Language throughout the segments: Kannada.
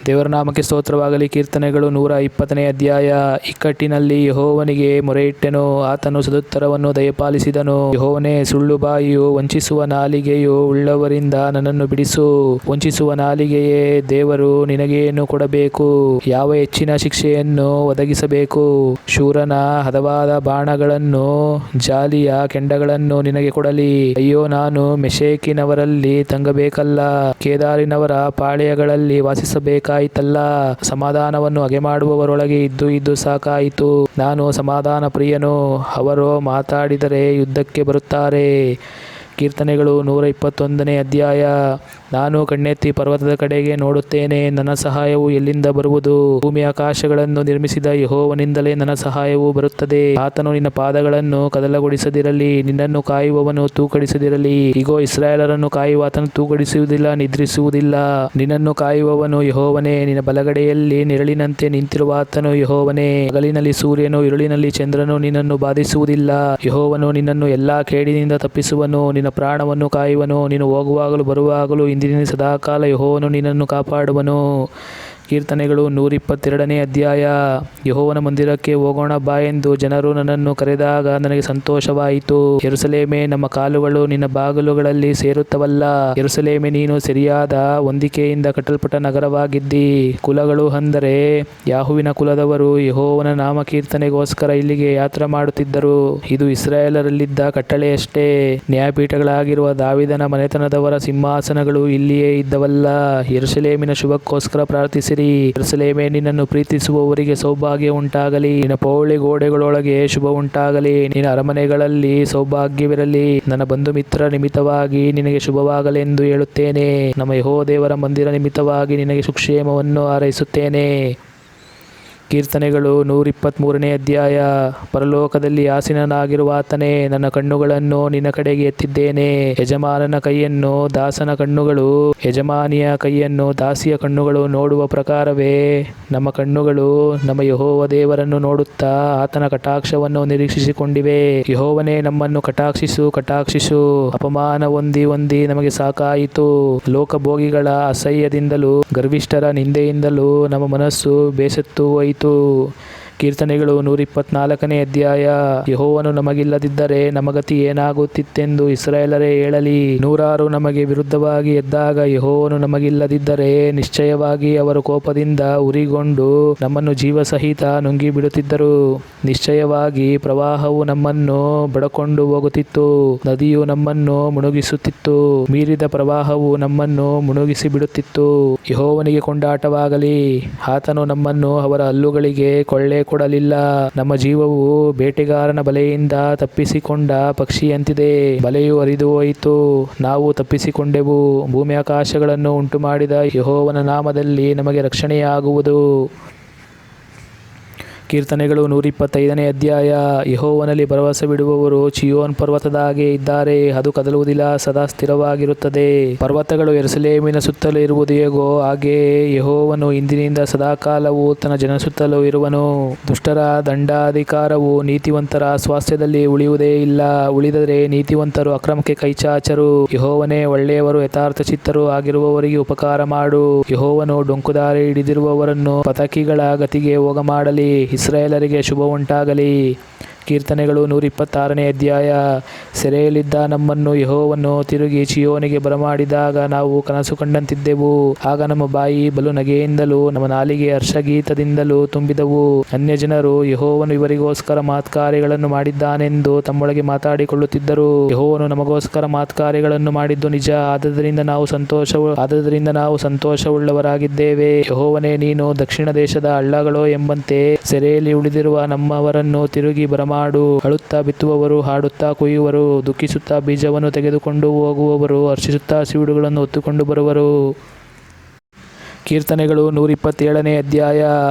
ದೇವರ ನಾಮಕ್ಕೆ ಸ್ತೋತ್ರವಾಗಲಿ. ಕೀರ್ತನೆಗಳು 120ನೇ ಅಧ್ಯಾಯ. ಇಕ್ಕಟ್ಟಿನಲ್ಲಿ ಯೆಹೋವನಿಗೆ ಮೊರೆಯಿಟ್ಟೆನು, ಆತನು ಸದುತ್ತರವನ್ನು ದಯಪಾಲಿಸಿದನು. ಯೆಹೋವನೇ, ಸುಳ್ಳು ಬಾಯಿಯು ವಂಚಿಸುವ ನಾಲಿಗೆಯು ಉಳ್ಳವರಿಂದ ನನ್ನನ್ನು ಬಿಡಿಸು. ವಂಚಿಸುವ ನಾಲಿಗೆಯೇ, ದೇವರು ನಿನಗೇನು ಕೊಡಬೇಕು? ಯಾವ ಹೆಚ್ಚಿನ ಶಿಕ್ಷೆಯನ್ನು ಒದಗಿಸಬೇಕು? ಶೂರನ ಹದವಾದ ಬಾಣಗಳನ್ನು, ಜಾಲಿಯ ಕೆಂಡಗಳನ್ನು ನಿನಗೆ ಕೊಡಲಿ. ಅಯ್ಯೋ, ನಾನು ಮೆಷೆಕಿನವರಲ್ಲಿ ತಂಗಬೇಕಲ್ಲ, ಕೇದಾರಿನವರ ಪಾಳೆಯಗಳಲ್ಲಿ ವಾಸಿಸಬೇಕಾಯಿತಲ್ಲ. ಸಮಾಧಾನವನ್ನು ಹಗೆಮಾಡುವವರೊಳಗೆ ಇದ್ದು ಸಾಕಾಯಿತು. ನಾನು ಸಮಾಧಾನ ಪ್ರಿಯನು, ಅವರು ಮಾತಾಡಿದರೆ ಯುದ್ಧಕ್ಕೆ ಬರುತ್ತಾರೆ. ಕೀರ್ತನೆಗಳು 121ನೇ ಅಧ್ಯಾಯ. ನಾನು ಕಣ್ಣೆತ್ತಿ ಪರ್ವತದ ಕಡೆಗೆ ನೋಡುತ್ತೇನೆ, ನನ್ನ ಸಹಾಯವು ಎಲ್ಲಿಂದ ಬರುವುದು? ಭೂಮಿ ಆಕಾಶಗಳನ್ನು ನಿರ್ಮಿಸಿದ ಯೆಹೋವನಿಂದಲೇ ನನ್ನ ಸಹಾಯವು ಬರುತ್ತದೆ. ಆತನು ನಿನ್ನ ಪಾದಗಳನ್ನು ಕದಲಗೊಳಿಸದಿರಲಿ, ನಿನ್ನನ್ನು ಕಾಯುವವನು ತೂಕಡಿಸದಿರಲಿ. ಇಗೋ, ಇಸ್ರಾಯೇಲರನ್ನು ಕಾಯುವ ಆತನು ತೂಕಡಿಸುವುದಿಲ್ಲ, ನಿದ್ರಿಸುವುದಿಲ್ಲ. ನಿನ್ನನ್ನು ಕಾಯುವವನು ಯೆಹೋವನೇ, ನಿನ್ನ ಬಲಗಡೆಯಲ್ಲಿ ನೆರಳಿನಂತೆ ನಿಂತಿರುವ ಆತನು ಯೆಹೋವನೇ. ಹಗಲಿನಲ್ಲಿ ಸೂರ್ಯನು, ഇരുಳಿನಲ್ಲಿ ಚಂದ್ರನು ನಿನ್ನನ್ನು ಬಾಧಿಸುವುದಿಲ್ಲ. ಯೆಹೋವನು ನಿನ್ನನ್ನು ಎಲ್ಲಾ ಕೇಡಿನಿಂದ ತಪ್ಪಿಸುವನು, ನಿನ್ನ ಪ್ರಾಣವನ್ನು ಕಾಯುವನು. ನೀನು ಹೋಗುವಾಗಲೂ ಬರುವಾಗಲೂ ಇಂದಿನಿಂದ ಸದಾಕಾಲ ಯೆಹೋವನು ನಿನ್ನನ್ನು ಕಾಪಾಡುವನು. ಕೀರ್ತನೆಗಳು 122ನೇ ಅಧ್ಯಾಯ. ಯೆಹೋವನ ಮಂದಿರಕ್ಕೆ ಹೋಗೋಣ ಬಾ ಎಂದು ಜನರು ನನ್ನನ್ನು ಕರೆದಾಗ ನನಗೆ ಸಂತೋಷವಾಯಿತು. ಯೆರೂಸಲೇಮೇ, ನಮ್ಮ ಕಾಲುಗಳು ನಿನ್ನ ಬಾಗಿಲುಗಳಲ್ಲಿ ಸೇರುತ್ತವಲ್ಲ. ಯೆರೂಸಲೇಮೇ, ನೀನು ಸರಿಯಾದ ಹೊಂದಿಕೆಯಿಂದ ಕಟ್ಟಲ್ಪಟ್ಟ ನಗರವಾಗಿದ್ದಿ. ಕುಲಗಳು ಅಂದರೆ ಯಾಹುವಿನ ಕುಲದವರು ಯೆಹೋವನ ನಾಮ ಕೀರ್ತನೆಗೋಸ್ಕರ ಇಲ್ಲಿಗೆ ಯಾತ್ರೆ ಮಾಡುತ್ತಿದ್ದರು. ಇದು ಇಸ್ರಾಯೇಲರಲ್ಲಿದ್ದ ಕಟ್ಟಳೆಯಷ್ಟೇ. ನ್ಯಾಯಪೀಠಗಳಾಗಿರುವ ದಾವೀದನ ಮನೆತನದವರ ಸಿಂಹಾಸನಗಳು ಇಲ್ಲಿಯೇ ಇದ್ದವಲ್ಲ. ಯೆರೂಸಲೇಮಿನ ಶುಭಕ್ಕೋಸ್ಕರ ಪ್ರಾರ್ಥಿಸಿರಿ. ಯೆರೂಸಲೇಮೇ, ನಿನ್ನನ್ನು ಪ್ರೀತಿಸುವವರಿಗೆ ಸೌಭಾಗ್ಯ ಉಂಟಾಗಲಿ. ನಿನ್ನ ಪೌಳಿ ಗೋಡೆಗಳೊಳಗೆ ಶುಭ ಉಂಟಾಗಲಿ. ನಿನ್ನ ಅರಮನೆಗಳಲ್ಲಿ ಸೌಭಾಗ್ಯವಿರಲಿ. ನನ್ನ ಬಂಧು ಮಿತ್ರರ ನಿಮಿತ್ತವಾಗಿ ನಿನಗೆ ಶುಭವಾಗಲೆಂದು ಹೇಳುತ್ತೇನೆ. ನಮ್ಮ ಯೆಹೋವ ದೇವರ ಮಂದಿರ ನಿಮಿತ್ತವಾಗಿ ನಿನಗೆ ಸುಕ್ಷೇಮವನ್ನು ಹಾರೈಸುತ್ತೇನೆ. ಕೀರ್ತನೆಗಳು 123ನೇ ಅಧ್ಯಾಯ. ಪರಲೋಕದಲ್ಲಿ ಆಸೀನನಾಗಿರುವ ಆತನೇ, ನನ್ನ ಕಣ್ಣುಗಳನ್ನು ನಿನ್ನ ಕಡೆಗೆ ಎತ್ತಿದ್ದೇನೆ. ಯಜಮಾನನ ಕೈಯನ್ನು ದಾಸನ ಕಣ್ಣುಗಳು, ಯಜಮಾನಿಯ ಕೈಯನ್ನು ದಾಸಿಯ ಕಣ್ಣುಗಳು ನೋಡುವ ಪ್ರಕಾರವೇ ನಮ್ಮ ಕಣ್ಣುಗಳು ನಮ್ಮ ಯೆಹೋವ ದೇವರನ್ನು ನೋಡುತ್ತಾ ಆತನ ಕಟಾಕ್ಷವನ್ನು ನಿರೀಕ್ಷಿಸಿಕೊಂಡಿವೆ. ಯೆಹೋವನೇ, ನಮ್ಮನ್ನು ಕಟಾಕ್ಷಿಸು. ಅಪಮಾನ ಹೊಂದಿ ನಮಗೆ ಸಾಕಾಯಿತು. ಲೋಕಭೋಗಿಗಳ ಅಸಹ್ಯದಿಂದಲೂ ಗರ್ವಿಷ್ಠರ ನಿಂದೆಯಿಂದಲೂ ನಮ್ಮ ಮನಸ್ಸು ಬೇಸತ್ತು ಹೋಯಿತು. ಕೀರ್ತನೆಗಳು 124ನೇ ಅಧ್ಯಾಯ. ಯೆಹೋವನು ನಮಗಿಲ್ಲದಿದ್ದರೆ ನಮಗತಿ ಏನಾಗುತ್ತಿತ್ತೆಂದು ಇಸ್ರಾಯೇಲರೇ ಹೇಳಲಿ. ನೂರಾರು ನಮಗೆ ವಿರುದ್ಧವಾಗಿ ಎದ್ದಾಗ ಯೆಹೋವನು ನಮಗಿಲ್ಲದಿದ್ದರೆ ನಿಶ್ಚಯವಾಗಿ ಅವರು ಕೋಪದಿಂದ ಉರಿಗೊಂಡು ನಮ್ಮನ್ನು ಜೀವಸಹಿತ ನುಂಗಿಬಿಡುತ್ತಿದ್ದರು. ನಿಶ್ಚಯವಾಗಿ ಪ್ರವಾಹವು ನಮ್ಮನ್ನು ಬಡಕೊಂಡು ಹೋಗುತ್ತಿತ್ತು, ನದಿಯು ನಮ್ಮನ್ನು ಮುಳುಗಿಸುತ್ತಿತ್ತು. ಮೀರಿದ ಪ್ರವಾಹವು ನಮ್ಮನ್ನು ಮುಳುಗಿಸಿ ಬಿಡುತ್ತಿತ್ತು. ಯೆಹೋವನಿಗೆ ಕೊಂಡಾಟವಾಗಲಿ, ಆತನು ನಮ್ಮನ್ನು ಅವರ ಹಲ್ಲುಗಳಿಗೆ ಕೊಳ್ಳೆ ಕೊಡಲಿಲ್ಲ. ನಮ್ಮ ಜೀವವು ಬೇಟೆಗಾರನ ಬಲೆಯಿಂದ ತಪ್ಪಿಸಿಕೊಂಡ ಪಕ್ಷಿಯಂತಿದೆ. ಬಲೆಯು ಹರಿದು ಹೋಯಿತು, ನಾವು ತಪ್ಪಿಸಿಕೊಂಡೆವು. ಭೂಮಿ ಆಕಾಶಗಳನ್ನು ಉಂಟುಮಾಡಿದ ಯೆಹೋವನ ನಾಮದಲ್ಲಿ ನಮಗೆ ರಕ್ಷಣೆಯಾಗುವುದು. ಕೀರ್ತನೆಗಳು 125ನೇ ಅಧ್ಯಾಯ. ಯೆಹೋವನಲ್ಲಿ ಭರವಸೆ ಬಿಡುವವರು ಚೀಯೋನ್ ಪರ್ವತದ ಹಾಗೆ ಇದ್ದಾರೆ, ಅದು ಕದಲುವುದಿಲ್ಲ, ಸದಾ ಸ್ಥಿರವಾಗಿರುತ್ತದೆ. ಪರ್ವತಗಳು ಯೆರೂಸಲೇಮಿನ ಸುತ್ತಲೂ ಇರುವುದು ಹೇಗೋ ಹಾಗೆಯೇ ಯೆಹೋವನು ಇಂದಿನಿಂದ ಸದಾಕಾಲವೂ ತನ್ನ ಜನ ಸುತ್ತಲೂ ಇರುವನು. ದುಷ್ಟರ ದಂಡಾಧಿಕಾರವು ನೀತಿವಂತರ ಸ್ವಾಸ್ಥ್ಯದಲ್ಲಿ ಉಳಿಯುವುದೇ ಇಲ್ಲ. ಉಳಿದರೆ ನೀತಿವಂತರು ಅಕ್ರಮಕ್ಕೆ ಕೈಚಾಚರು. ಯೆಹೋವನೇ, ಒಳ್ಳೆಯವರು ಯಥಾರ್ಥಚಿತ್ತರು ಆಗಿರುವವರಿಗೆ ಉಪಕಾರ ಮಾಡು. ಯೆಹೋವನು ಡೊಂಕುದಾರಿ ಹಿಡಿದಿರುವವರನ್ನು ಪತಕಿಗಳ ಗತಿಗೆ ಹೋಗಮಾಡಲಿ. ಇಸ್ರಾಯೇಲರಿಗೆ ಶುಭ ಉಂಟಾಗಲಿ. ಕೀರ್ತನೆಗಳು 126ನೇ ಅಧ್ಯಾಯ. ಸೆರೆಯಲ್ಲಿದ್ದ ನಮ್ಮನ್ನು ಯೆಹೋವನು ತಿರುಗಿ ಚೀಯೋನಿಗೆ ಬರಮಾಡಿದಾಗ ನಾವು ಕನಸು ಕಂಡಂತಿದ್ದೆವು. ಆಗ ನಮ್ಮ ಬಾಯಿ ಬಲು ನಗೆಯಿಂದಲೂ ನಮ್ಮ ನಾಲಿಗೆ ಹರ್ಷಗೀತದಿಂದಲೂ ತುಂಬಿದವು. ಅನ್ಯಜನರು ಯೆಹೋವನು ಇವರಿಗೋಸ್ಕರ ಮಹತ್ಕಾರ್ಯಗಳನ್ನು ಮಾಡಿದ್ದಾನೆಂದು ತಮ್ಮೊಳಗೆ ಮಾತಾಡಿಕೊಳ್ಳುತ್ತಿದ್ದರು. ಯೆಹೋವನು ನಮಗೋಸ್ಕರ ಮಹತ್ಕಾರ್ಯಗಳನ್ನು ಮಾಡಿದ್ದು ನಿಜ, ಆದ್ದರಿಂದ ನಾವು ಸಂತೋಷವುಳ್ಳವರಾಗಿದ್ದೇವೆ. ಯೆಹೋವನೇ, ನೀನು ದಕ್ಷಿಣ ದೇಶದ ಹಳ್ಳಗಳೋ ಎಂಬಂತೆ ಸೆರೆಯಲ್ಲಿ ಉಳಿದಿರುವ ನಮ್ಮವರನ್ನು ತಿರುಗಿ ಬರಮಾಡು. ಅಳುತ್ತಾ ಬಿತ್ತುವವರು ಹಾಡುತ್ತಾ ಕೊಯ್ಯುವರು, ದುಃಖಿಸುತ್ತಾ ಬೀಜವನ್ನು ತೆಗೆದುಕೊಂಡು ಹೋಗುವವರು ಹರ್ಷಿಸುತ್ತಾ ಸಿವುಡುಗಳನ್ನು ಹೊತ್ತುಕೊಂಡು ಬರುವರು. ಕೀರ್ತನೆಗಳು 127ನೇ ಅಧ್ಯಾಯ.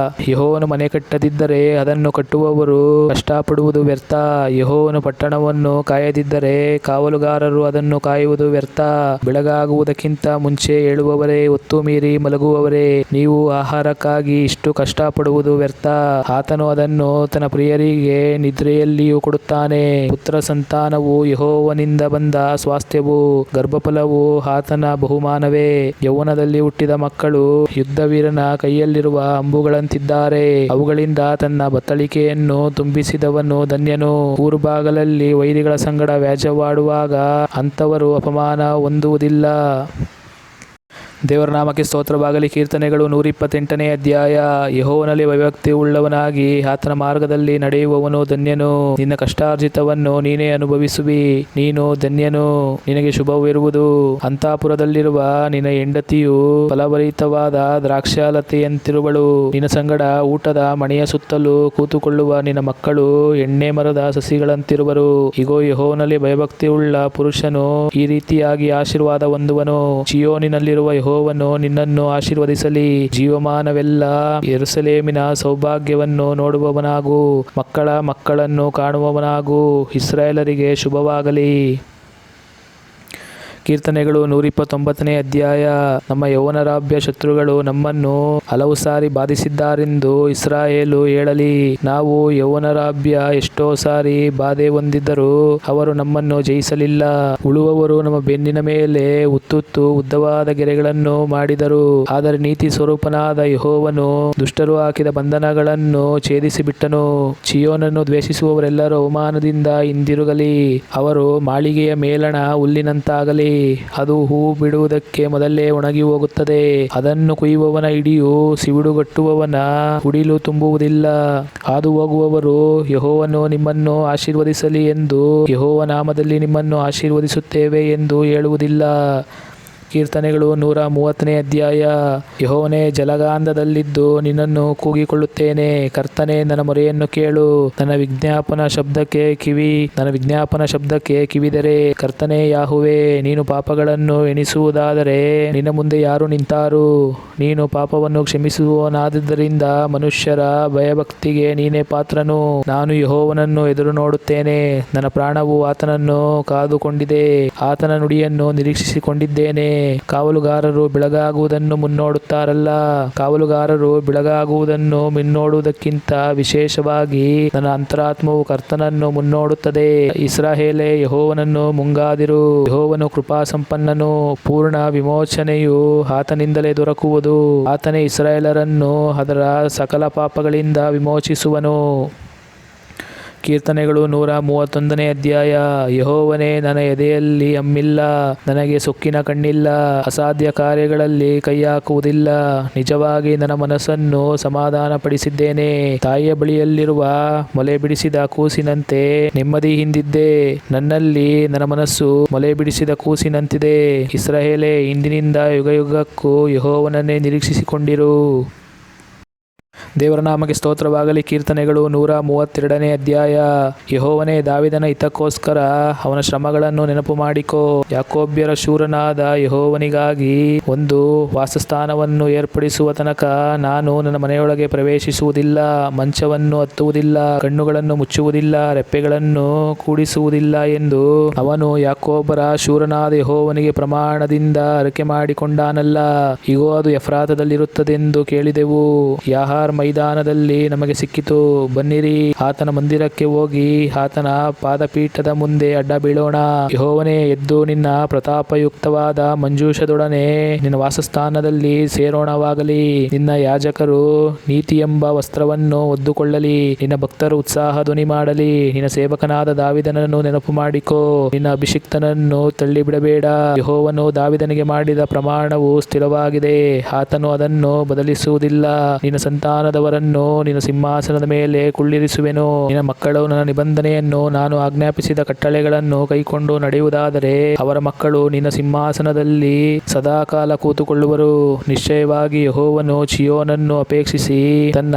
ಯೆಹೋವನು ಮನೆ ಕಟ್ಟದಿದ್ದರೆ ಅದನ್ನು ಕಟ್ಟುವವರು ಕಷ್ಟಪಡುವುದು ವ್ಯರ್ಥ. ಯೆಹೋವನು ಪಟ್ಟಣವನ್ನು ಕಾಯದಿದ್ದರೆ ಕಾವಲುಗಾರರು ಅದನ್ನು ಕಾಯುವುದು ವ್ಯರ್ಥ. ಬೆಳಗಾಗುವುದಕ್ಕಿಂತ ಮುಂಚೆ ಏಳುವವರೇ, ಹೊತ್ತು ಮೀರಿ ಮಲಗುವವರೇ, ನೀವು ಆಹಾರಕ್ಕಾಗಿ ಇಷ್ಟು ಕಷ್ಟಪಡುವುದು ವ್ಯರ್ಥ. ಆತನು ಅದನ್ನು ತನ್ನ ಪ್ರಿಯರಿಗೆ ನಿದ್ರೆಯಲ್ಲಿಯೂ ಕೊಡುತ್ತಾನೆ. ಪುತ್ರ ಸಂತಾನವು ಯೆಹೋವನಿಂದ ಬಂದ ಸ್ವಾಸ್ಥ್ಯವು, ಗರ್ಭಫಲವು ಆತನ ಬಹುಮಾನವೇ. ಯೌವನದಲ್ಲಿ ಹುಟ್ಟಿದ ಮಕ್ಕಳು ಯುದ್ಧವೀರನ ಕೈಯಲ್ಲಿರುವ ಅಂಬುಗಳಂತಿದ್ದಾರೆ. ಅವುಗಳಿಂದ ತನ್ನ ಬತ್ತಳಿಕೆಯನ್ನು ತುಂಬಿಸಿದವನು ಧನ್ಯನು. ಊರುಬಾಗಲಲ್ಲಿ ವೈರಿಗಳ ಸಂಗಡ ವ್ಯಾಜ್ಯವಾಡುವಾಗ ಅಂಥವರು ಅಪಮಾನ ಹೊಂದುವುದಿಲ್ಲ. ದೇವರ ನಾಮಕ್ಕೆ ಸ್ತೋತ್ರವಾಗಲಿ. ಕೀರ್ತನೆಗಳು 128ನೇ ಅಧ್ಯಾಯ. ಯೆಹೋವನಲ್ಲಿ ಭಯಭಕ್ತಿ ಉಳ್ಳವನಾಗಿ ಆತನ ಮಾರ್ಗದಲ್ಲಿ ನಡೆಯುವವನು ಧನ್ಯನು. ನಿನ್ನ ಕಷ್ಟಾರ್ಜಿತವನ್ನು ನೀನೇ ಅನುಭವಿಸುವಿ, ನೀನು ಧನ್ಯನು, ನಿನಗೆ ಶುಭವಿರುವುದು. ಅಂತಾಪುರದಲ್ಲಿರುವ ನಿನ್ನ ಹೆಂಡತಿಯು ಫಲಭರಿತವಾದ ದ್ರಾಕ್ಷಾಲತೆಯಂತಿರುವಳು. ನಿನ್ನ ಸಂಗಡ ಊಟದ ಮಣೆಯ ಸುತ್ತಲೂ ಕೂತುಕೊಳ್ಳುವ ನಿನ್ನ ಮಕ್ಕಳು ಎಣ್ಣೆ ಮರದ ಸಸಿಗಳಂತಿರುವರು. ಇಗೋ, ಯೆಹೋವನಲ್ಲಿ ಭಯಭಕ್ತಿಯುಳ್ಳ ಪುರುಷನು ಈ ರೀತಿಯಾಗಿ ಆಶೀರ್ವಾದ ಹೊಂದುವನು. ಚೀಯೋನಿನಲ್ಲಿರುವ ಯೆಹೋವನು ನಿನ್ನನ್ನು ಆಶೀರ್ವದಿಸಲಿ. ಜೀವಮಾನವೆಲ್ಲ ಯೆರೂಸಲೇಮಿನ ಸೌಭಾಗ್ಯವನ್ನು ನೋಡುವವನಾಗು, ಮಕ್ಕಳ ಮಕ್ಕಳನ್ನು ಕಾಣುವವನಾಗು. ಇಸ್ರಾಯೇಲರಿಗೆ ಶುಭವಾಗಲಿ. ಕೀರ್ತನೆಗಳು 129ನೇ ಅಧ್ಯಾಯ. ನಮ್ಮ ಯೌವನರಾಭ್ಯ ಶತ್ರುಗಳು ನಮ್ಮನ್ನು ಹಲವು ಸಾರಿ ಬಾಧಿಸಿದ್ದಾರೆಂದು ಇಸ್ರಾಯೇಲು ಹೇಳಲಿ. ನಾವು ಯೌವನರಾಭ್ಯ ಎಷ್ಟೋ ಸಾರಿ ಬಾಧೆ ಹೊಂದಿದ್ದರೂ ಅವರು ನಮ್ಮನ್ನು ಜಯಿಸಲಿಲ್ಲ. ಉಳುವವರು ನಮ್ಮ ಬೆನ್ನಿನ ಮೇಲೆ ಉತ್ತುತ್ತು ಉದ್ದವಾದ ಗೆರೆಗಳನ್ನು ಮಾಡಿದರು. ಆದರೆ ನೀತಿ ಸ್ವರೂಪನಾದ ಯೆಹೋವನು ದುಷ್ಟರು ಹಾಕಿದ ಬಂಧನಗಳನ್ನು ಛೇದಿಸಿಬಿಟ್ಟನು. ಚೀಯೋನನ್ನು ದ್ವೇಷಿಸುವವರೆಲ್ಲರೂ ಅವಮಾನದಿಂದ ಹಿಂದಿರುಗಲಿ. ಅವರು ಮಾಳಿಗೆಯ ಮೇಲಣ ಹುಲ್ಲಿನಂತಾಗಲಿ. ಅದು ಹೂವು ಬಿಡುವುದಕ್ಕೆ ಮೊದಲೇ ಒಣಗಿ ಹೋಗುತ್ತದೆ. ಅದನ್ನು ಕೊಯ್ಯುವವನ ಹಿಡಿಯು ಸಿವುಡುಗಟ್ಟುವವನ ಕುಡಿಲು ತುಂಬುವುದಿಲ್ಲ. ಹಾದು ಹೋಗುವವರು ಯೆಹೋವನು ನಿಮ್ಮನ್ನು ಆಶೀರ್ವದಿಸಲಿ ಎಂದು, ಯೆಹೋವ ನಾಮದಲ್ಲಿ ನಿಮ್ಮನ್ನು ಆಶೀರ್ವದಿಸುತ್ತೇವೆ ಎಂದು ಹೇಳುವುದಿಲ್ಲ. ಕೀರ್ತನೆಗಳು 130ನೇ ಅಧ್ಯಾಯ. ಯೆಹೋವನೇ, ಜಲಗಾಂಧದಲ್ಲಿದ್ದು ನಿನ್ನನ್ನು ಕೂಗಿಕೊಳ್ಳುತ್ತೇನೆ. ಕರ್ತನೇ, ನನ್ನ ಮೊರೆಯನ್ನು ಕೇಳು. ನನ್ನ ವಿಜ್ಞಾಪನಾ ಶಬ್ದಕ್ಕೆ ಕಿವಿದರೆ. ಕರ್ತನೇ ಯಾಹುವೇ, ನೀನು ಪಾಪಗಳನ್ನು ಎಣಿಸುವುದಾದರೆ ನಿನ್ನ ಮುಂದೆ ಯಾರು ನಿಂತಾರು? ನೀನು ಪಾಪವನ್ನು ಕ್ಷಮಿಸುವವನಾದ್ದರಿಂದ ಮನುಷ್ಯರ ಭಯಭಕ್ತಿಗೆ ನೀನೇ ಪಾತ್ರನು. ನಾನು ಯೆಹೋವನನ್ನು ಎದುರು ನೋಡುತ್ತೇನೆ. ನನ್ನ ಪ್ರಾಣವು ಆತನನ್ನು ಕಾದುಕೊಂಡಿದೆ. ಆತನ ನುಡಿಯನ್ನು ನಿರೀಕ್ಷಿಸಿಕೊಂಡಿದ್ದೇನೆ. ಕಾವಲುಗಾರರು ಬೆಳಗಾಗುವುದನ್ನು ಮುನ್ನೋಡುತ್ತಾರಲ್ಲ. ಕಾವಲುಗಾರರು ಬೆಳಗಾಗುವುದನ್ನು ಮುನ್ನೋಡುವುದಕ್ಕಿಂತ ವಿಶೇಷವಾಗಿ ನನ್ನ ಅಂತರಾತ್ಮವು ಕರ್ತನನ್ನು ಮುನ್ನೋಡುತ್ತದೆ. ಇಸ್ರಾಯೇಲೇ, ಯೆಹೋವನನ್ನು ಮುಂಗಾದಿರು. ಯೆಹೋವನು ಕೃಪಾಸಂಪನ್ನನು, ಪೂರ್ಣ ವಿಮೋಚನೆಯು ಆತನಿಂದಲೇ ದೊರಕುವುದು. ಆತನೇ ಇಸ್ರಾಯೇಲರನ್ನು ಅದರ ಸಕಲ ಪಾಪಗಳಿಂದ ವಿಮೋಚಿಸುವನು. ಕೀರ್ತನೆಗಳು 131ನೇ ಅಧ್ಯಾಯ. ಯೆಹೋವನೇ, ನನ್ನ ಎದೆಯಲ್ಲಿ ಹಮ್ಮಿಲ್ಲ, ನನಗೆ ಸೊಕ್ಕಿನ ಕಣ್ಣಿಲ್ಲ. ಅಸಾಧ್ಯ ಕಾರ್ಯಗಳಲ್ಲಿ ಕೈ ಹಾಕುವುದಿಲ್ಲ. ನಿಜವಾಗಿ ನನ್ನ ಮನಸ್ಸನ್ನು ಸಮಾಧಾನಪಡಿಸಿದ್ದೇನೆ. ತಾಯಿಯ ಬಳಿಯಲ್ಲಿರುವ ಮೊಲೆ ಬಿಡಿಸಿದ ಕೂಸಿನಂತೆ ನೆಮ್ಮದಿಯಿಂದಿದ್ದೆ. ನನ್ನಲ್ಲಿ ನನ್ನ ಮನಸ್ಸು ಮೊಲೆ ಬಿಡಿಸಿದ ಕೂಸಿನಂತಿದೆ. ಇಸ್ರಾಯೇಲೇ, ಇಂದಿನಿಂದ ಯುಗಯುಗಕ್ಕೂ ಯೆಹೋವನನ್ನೇ ನಿರೀಕ್ಷಿಸಿಕೊಂಡಿರು. ದೇವರ ನಾಮಕ್ಕೆ ಸ್ತೋತ್ರವಾಗಲಿ. ಕೀರ್ತನೆಗಳು 132ನೇ ಅಧ್ಯಾಯ. ಯೆಹೋವನೇ, ದಾವೀದನ ಹಿತಕ್ಕೋಸ್ಕರ ಅವನ ಶ್ರಮಗಳನ್ನು ನೆನಪು ಮಾಡಿಕೋ. ಯಾಕೋಬ್ಯರ ಶೂರನಾದ ಯೆಹೋವನಿಗಾಗಿ ಒಂದು ವಾಸಸ್ಥಾನವನ್ನು ಏರ್ಪಡಿಸುವ ತನಕ ನಾನು ನನ್ನ ಮನೆಯೊಳಗೆ ಪ್ರವೇಶಿಸುವುದಿಲ್ಲ. ಮಂಚವನ್ನು ಹತ್ತುವುದಿಲ್ಲ, ಕಣ್ಣುಗಳನ್ನು ಮುಚ್ಚುವುದಿಲ್ಲ, ರೆಪ್ಪೆಗಳನ್ನು ಕೂಡಿಸುವುದಿಲ್ಲ ಎಂದು ಅವನು ಯಾಕೋಬರ ಶೂರನಾದ ಯೆಹೋವನಿಗೆ ಪ್ರಮಾಣದಿಂದ ಅರಿಕೆ ಮಾಡಿಕೊಂಡಾನಲ್ಲ. ಇಗೋ, ಅದು ಎಫ್ರಾತದಲ್ಲಿರುತ್ತದೆಂದು ಕೇಳಿದೆವು. ಯಾಹಾರ್ ಮೈದಾನದಲ್ಲಿ ನಮಗೆ ಸಿಕ್ಕಿತು. ಬನ್ನಿರಿ, ಆತನ ಮಂದಿರಕ್ಕೆ ಹೋಗಿ ಆತನ ಪಾದಪೀಠದ ಮುಂದೆ ಅಡ್ಡ ಬೀಳೋಣ. ಯೆಹೋವನೇ, ಎದ್ದು ನಿನ್ನ ಪ್ರತಾಪಯುಕ್ತವಾದ ಮಂಜೂಷದೊಡನೆ ನಿನ್ನ ವಾಸಸ್ಥಾನದಲ್ಲಿ ಸೇರೋಣವಾಗಲಿ. ನಿನ್ನ ಯಾಜಕರು ನೀತಿ ಎಂಬ ವಸ್ತ್ರವನ್ನು ಹೊದ್ದುಕೊಳ್ಳಲಿ. ನಿನ್ನ ಭಕ್ತರು ಉತ್ಸಾಹ ಧ್ವನಿ ಮಾಡಲಿ. ನಿನ್ನ ಸೇವಕನಾದ ದಾವೀದನನ್ನು ನೆನಪು ಮಾಡಿಕೋ. ನಿನ್ನ ಅಭಿಷಿಕ್ತನನ್ನು ತಳ್ಳಿಬಿಡಬೇಡ. ಯೆಹೋವನು ದಾವೀದನಿಗೆ ಮಾಡಿದ ಪ್ರಮಾಣವು ಸ್ಥಿರವಾಗಿದೆ. ಆತನು ಅದನ್ನು ಬದಲಿಸುವುದಿಲ್ಲ. ನಿನ್ನ ಸಂತಾನದವರನ್ನು ನಿನ್ನ ಸಿಂಹಾಸನದ ಮೇಲೆ ಕುಳ್ಳಿರಿಸುವೆನು. ನಿನ್ನ ಮಕ್ಕಳು ನನ್ನ ನಿಬಂಧನೆಯನ್ನು, ನಾನು ಆಜ್ಞಾಪಿಸಿದ ಕಟ್ಟಳೆಗಳನ್ನು ಕೈಕೊಂಡು ನಡೆಯುವುದಾದರೆ ಅವರ ಮಕ್ಕಳು ನಿನ್ನ ಸಿಂಹಾಸನದಲ್ಲಿ ಸದಾಕಾಲ ಕೂತುಕೊಳ್ಳುವರು. ನಿಶ್ಚಯವಾಗಿ ಯೆಹೋವನು ಚೀಯೋನನ್ನು ಅಪೇಕ್ಷಿಸಿ ತನ್ನ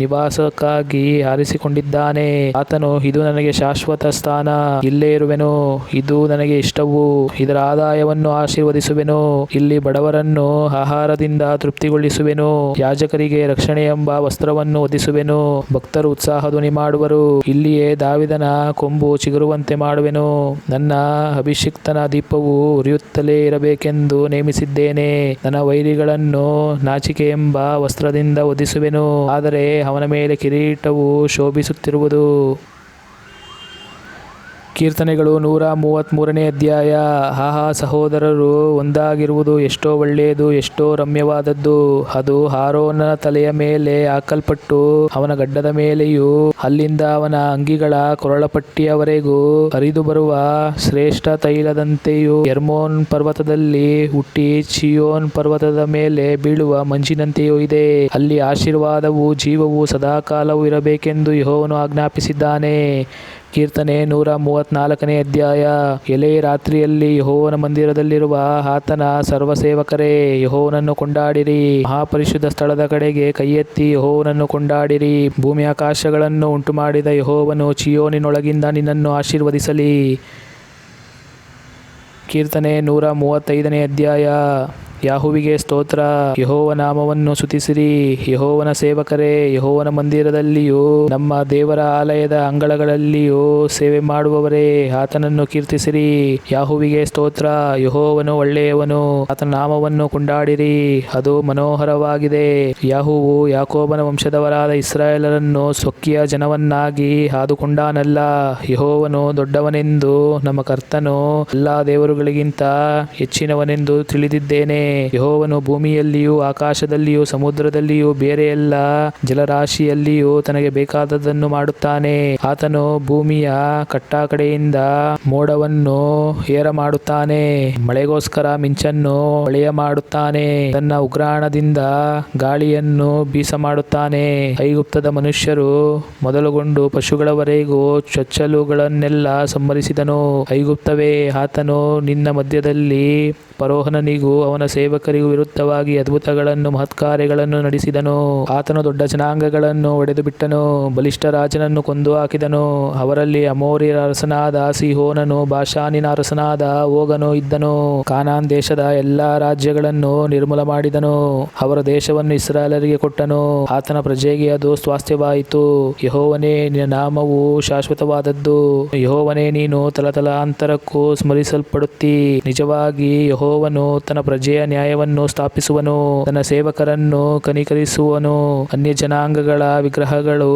ನಿವಾಸಕ್ಕಾಗಿ ಆರಿಸಿಕೊಂಡಿದ್ದಾನೆ. ಆತನು, ಇದು ನನಗೆ ಶಾಶ್ವತ ಸ್ಥಾನ, ಇಲ್ಲೇ ಇರುವೆನು. ಇದು ನನಗೆ ಇಷ್ಟವು, ಇದರ ಆದಾಯವನ್ನು ಆಶೀರ್ವದಿಸುವೆನು. ಇಲ್ಲಿ ಬಡವರನ್ನು ಆಹಾರದಿಂದ ತೃಪ್ತಿಗೊಳಿಸುವೆನು. ಯಾಜಕರಿಗೆ ರಕ್ಷಣೆ ಎಂಬ ವಸ್ತ್ರವನ್ನು ಹೊದಿಸುವೆನು. ಭಕ್ತರು ಉತ್ಸಾಹ ಧ್ವನಿ ಮಾಡುವರು. ಇಲ್ಲಿಯೇ ದಾವೀದನ ಕೊಂಬು ಚಿಗುರುವಂತೆ ಮಾಡುವೆನು. ನನ್ನ ಅಭಿಷಿಕ್ತನ ದೀಪವು ಉರಿಯುತ್ತಲೇ ಇರಬೇಕೆಂದು ನೇಮಿಸಿದ್ದೇನೆ. ನನ್ನ ವೈರಿಗಳನ್ನು ನಾಚಿಕೆ ಎಂಬ ವಸ್ತ್ರದಿಂದ ಹೊದಿಸುವೆನು, ಆದರೆ ಅವನ ಮೇಲೆ ಕಿರೀಟವು ಶೋಭಿಸುತ್ತಿರುವುದು. ಕೀರ್ತನೆಗಳು 133ನೇ ಅಧ್ಯಾಯ. ಆಹಾ, ಸಹೋದರರು ಒಂದಾಗಿರುವುದು ಎಷ್ಟೋ ಒಳ್ಳೆಯದು, ಎಷ್ಟೋ ರಮ್ಯವಾದದ್ದು. ಅದು ಆರೋನನ ತಲೆಯ ಮೇಲೆ ಹಾಕಲ್ಪಟ್ಟು ಅವನ ಗಡ್ಡದ ಮೇಲೆಯೂ ಅಲ್ಲಿಂದ ಅವನ ಅಂಗಿಗಳ ಕೊರಳಪಟ್ಟಿಯವರೆಗೂ ಹರಿದು ಬರುವ ಶ್ರೇಷ್ಠ ತೈಲದಂತೆಯೂ ಹೆರ್ಮೋನ್ ಪರ್ವತದಲ್ಲಿ ಹುಟ್ಟಿ ಚಿಯೋನ್ ಪರ್ವತದ ಮೇಲೆ ಬೀಳುವ ಮಂಜಿನಂತೆಯೂ ಇದೆ. ಅಲ್ಲಿ ಆಶೀರ್ವಾದವೂ ಜೀವವೂ ಸದಾಕಾಲವೂ ಇರಬೇಕೆಂದು ಯೆಹೋವನು ಆಜ್ಞಾಪಿಸಿದ್ದಾನೆ. ಕೀರ್ತನೆ 134ನೇ ಅಧ್ಯಾಯ. ಎಲೆ ರಾತ್ರಿಯಲ್ಲಿ ಯೆಹೋವನ ಮಂದಿರದಲ್ಲಿರುವ ಆತನ ಸರ್ವಸೇವಕರೇ, ಯೆಹೋವನನ್ನು ಕೊಂಡಾಡಿರಿ. ಮಹಾಪರಿಶುದ್ಧ ಸ್ಥಳದ ಕಡೆಗೆ ಕೈಯೆತ್ತಿ ಯೆಹೋವನನ್ನು ಕೊಂಡಾಡಿರಿ. ಭೂಮಿ ಆಕಾಶಗಳನ್ನು ಉಂಟುಮಾಡಿದ ಯೆಹೋವನು ಚಿಯೋನಿನೊಳಗಿಂದ ನಿನ್ನನ್ನು ಆಶೀರ್ವದಿಸಲಿ. ಕೀರ್ತನೆ 135ನೇ ಅಧ್ಯಾಯ. ಯಾಹುವಿಗೆ ಸ್ತೋತ್ರ. ಯೆಹೋವ ನಾಮವನ್ನು ಸ್ತುತಿಸಿರಿ. ಯೆಹೋವನ ಸೇವಕರೇ, ಯೆಹೋವನ ಮಂದಿರದಲ್ಲಿಯೂ ನಮ್ಮ ದೇವರ ಆಲಯದ ಅಂಗಳಗಳಲ್ಲಿಯೂ ಸೇವೆ ಮಾಡುವವರೇ, ಆತನನ್ನು ಕೀರ್ತಿಸಿರಿ. ಯಾಹುವಿಗೆ ಸ್ತೋತ್ರ. ಯೆಹೋವನು ಒಳ್ಳೆಯವನು, ಆತನ ನಾಮವನ್ನು ಕೊಂಡಾಡಿರಿ, ಅದು ಮನೋಹರವಾಗಿದೆ. ಯಾಹುವು ಯಾಕೋಬನ ವಂಶದವರಾದ ಇಸ್ರಾಯೇಲರನ್ನು ಸ್ವಕೀಯ ಜನವನ್ನಾಗಿ ಆದುಕೊಂಡಾನಲ್ಲ. ಯೆಹೋವನು ದೊಡ್ಡವನೆಂದು ನಮ್ಮ ಕರ್ತನು ಎಲ್ಲಾ ದೇವರುಗಳಿಗಿಂತ ಹೆಚ್ಚಿನವನೆಂದು ತಿಳಿದಿದ್ದೇನೆ. ಯೆಹೋವನು ಭೂಮಿಯಲ್ಲಿಯೂ ಆಕಾಶದಲ್ಲಿಯೂ ಸಮುದ್ರದಲ್ಲಿಯೂ ಬೇರೆ ಎಲ್ಲ ಜಲರಾಶಿಯಲ್ಲಿಯೂ ತನಗೆ ಬೇಕಾದದ್ದನ್ನು ಮಾಡುತ್ತಾನೆ. ಆತನು ಭೂಮಿಯ ಕಟ್ಟಕಡೆಯಿಂದ ಮೋಡವನ್ನು ಏರಮಾಡುತ್ತಾನೆ, ಮಳೆಗೋಸ್ಕರ ಮಿಂಚನ್ನು ಹೊಳೆಯ ಮಾಡುತ್ತಾನೆ. ತನ್ನ ಉಗ್ರಾಣದಿಂದ ಗಾಳಿಯನ್ನು ಬೀಸಮಾಡುತ್ತಾನೆ. ಐಗುಪ್ತದ ಮನುಷ್ಯರು ಮೊದಲುಗೊಂಡು ಪಶುಗಳವರೆಗೂ ಚೊಚ್ಚಲುಗಳನ್ನೆಲ್ಲ ಸಂಹರಿಸಿದನು. ಐಗುಪ್ತವೇ, ಆತನು ನಿನ್ನ ಮಧ್ಯದಲ್ಲಿ ಫರೋಹನಿಗೂ ಅವನ ಸೇವಕರಿಗೂ ವಿರುದ್ಧವಾಗಿ ಅದ್ಭುತಗಳನ್ನು ಮಹತ್ಕಾರ್ಯಗಳನ್ನು ನಡೆಸಿದನು. ಆತನು ದೊಡ್ಡ ಜನಾಂಗಗಳನ್ನು ಒಡೆದು ಬಿಟ್ಟನು, ಬಲಿಷ್ಠ ರಾಜನನ್ನು ಕೊಂದು ಹಾಕಿದನು. ಅವರಲ್ಲಿ ಅಮೋರಿಯರ ಅರಸನಾದ ಸೀಹೋನನು, ಬಾಷಾನಿನ ಅರಸನಾದ ಓಗನು ಇದ್ದನು. ಕಾನಾನ್ ದೇಶದ ಎಲ್ಲಾ ರಾಜ್ಯಗಳನ್ನು ನಿರ್ಮೂಲ ಮಾಡಿದನು. ಅವರ ದೇಶವನ್ನು ಇಸ್ರಾಯೇಲರಿಗೆ ಕೊಟ್ಟನು. ಆತನ ಪ್ರಜೆಗೆ ಅದು ಸ್ವಾಸ್ಥ್ಯವಾಯಿತು. ಯೆಹೋವನೇ, ನಿನ್ನ ನಾಮವು ಶಾಶ್ವತವಾದದ್ದು. ಯೆಹೋವನೇ, ನೀನು ತಲತಲಾಂತರಕ್ಕೂ ಸ್ಮರಿಸಲ್ಪಡುತ್ತೀ. ನಿಜವಾಗಿ ಯೆಹೋವನು ತನ್ನ ಪ್ರಜೆಯ ನ್ಯಾಯವನ್ನು ಸ್ಥಾಪಿಸುವನು, ತನ್ನ ಸೇವಕರನ್ನು ಕನಿಕರಿಸುವನು. ಅನ್ಯ ಜನಾಂಗಗಳ ವಿಗ್ರಹಗಳು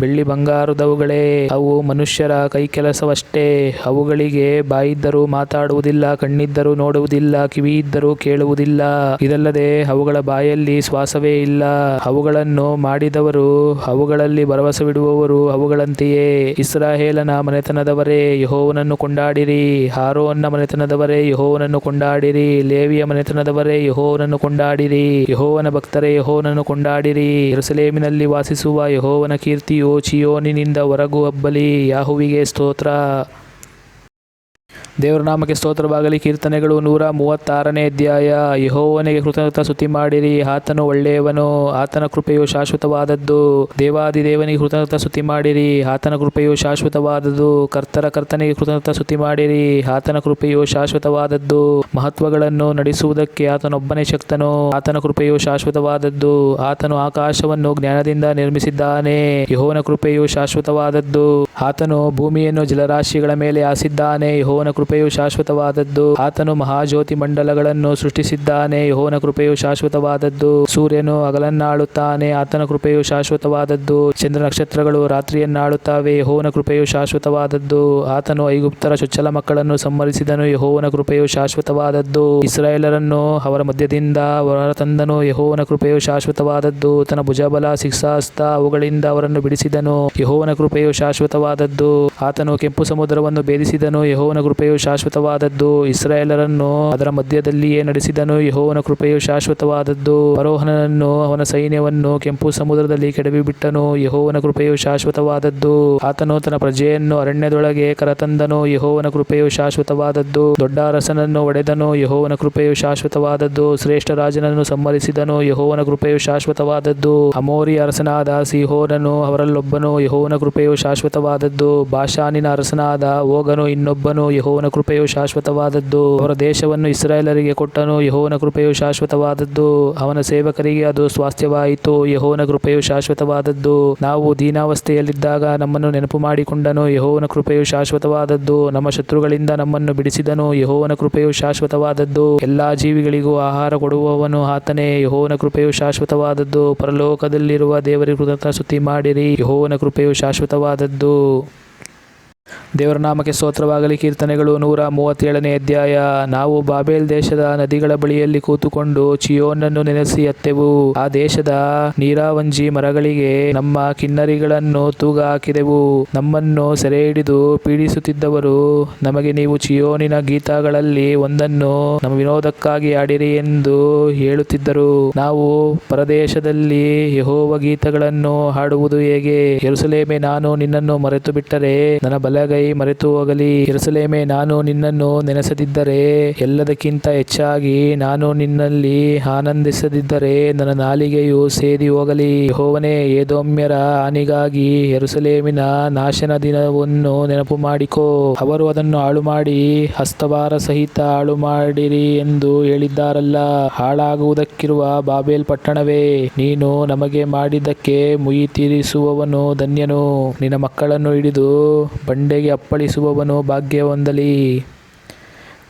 ಬೆಳ್ಳಿ ಬಂಗಾರದವುಗಳೇ, ಅವು ಮನುಷ್ಯರ ಕೈಕೆಲಸವಷ್ಟೇ. ಅವುಗಳಿಗೆ ಬಾಯಿದ್ದರೂ ಮಾತಾಡುವುದಿಲ್ಲ, ಕಣ್ಣಿದ್ದರೂ ನೋಡುವುದಿಲ್ಲ, ಕಿವಿಯಿದ್ದರೂ ಕೇಳುವುದಿಲ್ಲ. ಇದಲ್ಲದೆ ಅವುಗಳ ಬಾಯಲ್ಲಿ ಶ್ವಾಸವೇ ಇಲ್ಲ. ಅವುಗಳನ್ನು ಮಾಡಿದವರು, ಅವುಗಳಲ್ಲಿ ಭರವಸವಿಡುವವರು ಅವುಗಳಂತೆಯೇ. ಇಸ್ರಾಯೇಲನ ಮನೆತನದವರೇ, ಯೆಹೋವನನ್ನು ಕೊಂಡಾಡಿರಿ. ಆರೋನನ ಮನೆತನದವರೇ, ಯೆಹೋವನನ್ನು ಕೊಂಡಾಡಿರಿ. ಲೇವಿಯ ಮನೆತನದವರೇ, ಯೆಹೋವನನ್ನು ಕೊಂಡಾಡಿರಿ. ಯೆಹೋವನ ಭಕ್ತರೇ, ಯೆಹೋವನನ್ನು ಕೊಂಡಾಡಿರಿ. ಯೆರೂಸಲೇಮಿನಲ್ಲಿ ವಾಸಿಸುವ ಯೆಹೋವನ ಕೀರ್ತಿಯು ಚಿಯೋನಿನಿಂದ ಹೊರಗು ಹಬ್ಬಲಿ. ಯಾಹುವಿಗೆ ಸ್ತೋತ್ರ. ದೇವರ ನಾಮಕ್ಕೆ ಸ್ತೋತ್ರವಾಗಲಿ. ಕೀರ್ತನೆಗಳು 136ನೇ ಅಧ್ಯಾಯ. ಯೆಹೋವನಿಗೆ ಕೃತಜ್ಞತಾ ಸ್ತುತಿ ಮಾಡಿರಿ. ಆತನು ಒಳ್ಳೆಯವನು, ಆತನ ಕೃಪೆಯು ಶಾಶ್ವತವಾದದ್ದು. ದೇವಾದಿದೇವನಿಗೆ ಕೃತಜ್ಞತಾ ಸ್ತುತಿ ಮಾಡಿರಿ. ಆತನ ಕೃಪೆಯು ಶಾಶ್ವತವಾದದ್ದು. ಕರ್ತನಿಗೆ ಕೃತಜ್ಞತಾ ಸ್ತುತಿ ಮಾಡಿರಿ. ಆತನ ಕೃಪೆಯು ಶಾಶ್ವತವಾದದ್ದು. ಮಹತ್ವಗಳನ್ನು ನಡೆಸುವುದಕ್ಕೆ ಆತನೊಬ್ಬನೇ ಶಕ್ತನು. ಆತನ ಕೃಪೆಯು ಶಾಶ್ವತವಾದದ್ದು. ಆತನು ಆಕಾಶವನ್ನು ಜ್ಞಾನದಿಂದ ನಿರ್ಮಿಸಿದ್ದಾನೆ. ಯೆಹೋವನ ಕೃಪೆಯು ಶಾಶ್ವತವಾದದ್ದು. ಆತನು ಭೂಮಿಯನ್ನು ಜಲರಾಶಿಗಳ ಮೇಲೆ ಹಾಸಿದ್ದಾನೆ. ಯೆಹೋವನ ಕೃಪೆಯು ಶಾಶ್ವತವಾದದ್ದು. ಆತನು ಮಹಾಜ್ಯೋತಿ ಮಂಡಲಗಳನ್ನು ಸೃಷ್ಟಿಸಿದ್ದಾನೆ. ಯೆಹೋವನ ಕೃಪೆಯು ಶಾಶ್ವತವಾದದ್ದು. ಸೂರ್ಯನು ಹಗಲನ್ನಾಳುತ್ತಾನೆ. ಆತನ ಕೃಪೆಯು ಶಾಶ್ವತವಾದದ್ದು. ಚಂದ್ರ ನಕ್ಷತ್ರಗಳು ರಾತ್ರಿಯನ್ನಾಳುತ್ತವೆ. ಯೆಹೋವನ ಕೃಪೆಯು ಶಾಶ್ವತವಾದದ್ದು. ಆತನು ಐಗುಪ್ತರ ಚೊಚ್ಚಲ ಮಕ್ಕಳನ್ನು ಸಂಹರಿಸಿದನು. ಯೆಹೋವನ ಕೃಪೆಯು ಶಾಶ್ವತವಾದದ್ದು. ಇಸ್ರಾಯೇಲರನ್ನು ಅವರ ಮಧ್ಯದಿಂದ ಹೊರತಂದನು. ಯೆಹೋವನ ಕೃಪೆಯು ಶಾಶ್ವತವಾದದ್ದು. ತನ್ನ ಭುಜಬಲ ಶಿಕ್ಷಾಸ್ತ್ರ ಅವುಗಳಿಂದ ಅವರನ್ನು ಬಿಡಿಸಿದನು. ಯೆಹೋವನ ಕೃಪೆಯು ಶಾಶ್ವತವಾದದ್ದು. ಆತನು ಕೆಂಪು ಸಮುದ್ರವನ್ನು ಭೇದಿಸಿದನು. ಯೆಹೋವನ ಕೃಪೆಯು ಶಾಶ್ವತವಾದದ್ದು. ಇಸ್ರಾಯೇಲರನ್ನು ಅದರ ಮಧ್ಯದಲ್ಲಿಯೇ ನಡೆಸಿದನು. ಯೆಹೋವನ ಕೃಪೆಯು ಶಾಶ್ವತವಾದದ್ದು. ಫರೋಹನನ್ನು ಅವನ ಸೈನ್ಯವನ್ನು ಕೆಂಪು ಸಮುದ್ರದಲ್ಲಿ ಕೆಡವಿಬಿಟ್ಟನು. ಯೆಹೋವನ ಕೃಪೆಯು ಶಾಶ್ವತವಾದದ್ದು. ಆತನು ತನ್ನ ಪ್ರಜೆಯನ್ನು ಅರಣ್ಯದೊಳಗೆ ಕರತಂದನು. ಯೆಹೋವನ ಕೃಪೆಯು ಶಾಶ್ವತವಾದದ್ದು. ದೊಡ್ಡ ಅರಸನನ್ನು ಒಡೆದನು. ಯೆಹೋವನ ಕೃಪೆಯು ಶಾಶ್ವತವಾದದ್ದು. ಶ್ರೇಷ್ಠ ರಾಜನನ್ನು ಸಂಹರಿಸಿದನು. ಯೆಹೋವನ ಕೃಪೆಯು ಶಾಶ್ವತವಾದದ್ದು. ಅಮೋರಿಯ ಅರಸನಾದ ಸೀಹೋನನು ಅವರಲ್ಲೊಬ್ಬನು. ಯೆಹೋವನ ಕೃಪೆಯು ಶಾಶ್ವತವಾದದ್ದು. ಬಾಷಾನಿನ ಅರಸನಾದ ಓಗನು ಇನ್ನೊಬ್ಬನು. ಯೆಹೋವನ ಕೃಪೆಯು ಶಾಶ್ವತವಾದದ್ದು. ಅವರ ದೇಶವನ್ನು ಇಸ್ರಾಯೇಲರಿಗೆ ಕೊಟ್ಟನು. ಯೆಹೋವನ ಕೃಪೆಯು ಶಾಶ್ವತವಾದದ್ದು. ಅವನ ಸೇವಕರಿಗೆ ಅದು ಸ್ವಾಸ್ಥ್ಯವಾಯಿತು. ಯೆಹೋವನ ಕೃಪೆಯು ಶಾಶ್ವತವಾದದ್ದು. ನಾವು ದೀನಾವಸ್ಥೆಯಲ್ಲಿದ್ದಾಗ ನಮ್ಮನ್ನು ನೆನಪು ಮಾಡಿಕೊಂಡನು. ಯೆಹೋವನ ಕೃಪೆಯು ಶಾಶ್ವತವಾದದ್ದು. ನಮ್ಮ ಶತ್ರುಗಳಿಂದ ನಮ್ಮನ್ನು ಬಿಡಿಸಿದನು. ಯೆಹೋವನ ಕೃಪೆಯು ಶಾಶ್ವತವಾದದ್ದು. ಎಲ್ಲಾ ಜೀವಿಗಳಿಗೂ ಆಹಾರ ಕೊಡುವವನು ಆತನೇ. ಯೆಹೋವನ ಕೃಪೆಯು ಶಾಶ್ವತವಾದದ್ದು. ಪರಲೋಕದಲ್ಲಿರುವ ದೇವರಿಗೆ ಕೃತಜ್ಞತಾ ಸ್ತುತಿ ಮಾಡಿರಿ. ಯೆಹೋವನ ಕೃಪೆಯು ಶಾಶ್ವತವಾದದ್ದು. ದೇವರ ನಾಮಕ್ಕೆ ಸ್ತೋತ್ರವಾಗಲಿ. ಕೀರ್ತನೆಗಳು 137ನೇ ಅಧ್ಯಾಯ. ನಾವು ಬಾಬೇಲ್ ದೇಶದ ನದಿಗಳ ಬಳಿಯಲ್ಲಿ ಕೂತುಕೊಂಡು ಚಿಯೋನನ್ನು ನೆನೆಸಿ ಅತ್ತೆವು. ಆ ದೇಶದ ನೀರಾವಂಜಿ ಮರಗಳಿಗೆ ನಮ್ಮ ಕಿನ್ನರಿಗಳನ್ನು ತೂಗ ಹಾಕಿದೆವು. ನಮ್ಮನ್ನು ಸೆರೆ ಹಿಡಿದು ಪೀಡಿಸುತ್ತಿದ್ದವರು ನಮಗೆ, ನೀವು ಚಿಯೋನಿನ ಗೀತಗಳಲ್ಲಿ ಒಂದನ್ನು ನಮ್ಮ ವಿನೋದಕ್ಕಾಗಿ ಆಡಿರಿ ಎಂದು ಹೇಳುತ್ತಿದ್ದರು. ನಾವು ಪರದೇಶದಲ್ಲಿ ಯೆಹೋವ ಗೀತಗಳನ್ನು ಹಾಡುವುದು ಹೇಗೆ? ಯೆರೂಸಲೇಮೇ, ನಾನು ನಿನ್ನನ್ನು ಮರೆತು ಬಿಟ್ಟರೆ ನನ್ನ ಬಲಗೈ ಮರೆತು ಹೋಗಲಿ. ಯೆರೂಸಲೇಮೇ, ನಾನು ನಿನ್ನನ್ನು ನೆನೆಸದಿದ್ದರೆ, ಎಲ್ಲದಕ್ಕಿಂತ ಹೆಚ್ಚಾಗಿ ನಾನು ನಿನ್ನಲ್ಲಿ ಆನಂದಿಸದಿದ್ದರೆ ನನ್ನ ನಾಲಿಗೆಯು ಸೇದಿ ಹೋಗಲಿ. ಯೆಹೋವನೇ, ಏದೋಮ್ಯರ ಹಾನಿಗಾಗಿ ಯೆರೂಸಲೇಮಿನ ನಾಶನ ದಿನವನ್ನು ನೆನಪು ಮಾಡಿಕೋ. ಅವರು ಅದನ್ನು ಹಾಳುಮಾಡಿ ಹಸ್ತಭಾರ ಸಹಿತ ಹಾಳುಮಾಡಿರಿ ಎಂದು ಹೇಳಿದ್ದಾರಲ್ಲ. ಹಾಳಾಗುವುದಕ್ಕಿರುವ ಬಾಬೇಲ್ ಪಟ್ಟಣವೇ, ನೀನು ನಮಗೆ ಮಾಡಿದ್ದಕ್ಕೆ ಮುಯ್ಯಿ ತೀರಿಸುವವನು ಧನ್ಯನು. ನಿನ್ನ ಮಕ್ಕಳನ್ನು ಹಿಡಿದು ಬಂಡೆಗೆ ಅಪ್ಪಳಿಸುವವನು ಭಾಗ್ಯ ಹೊಂದಲಿ.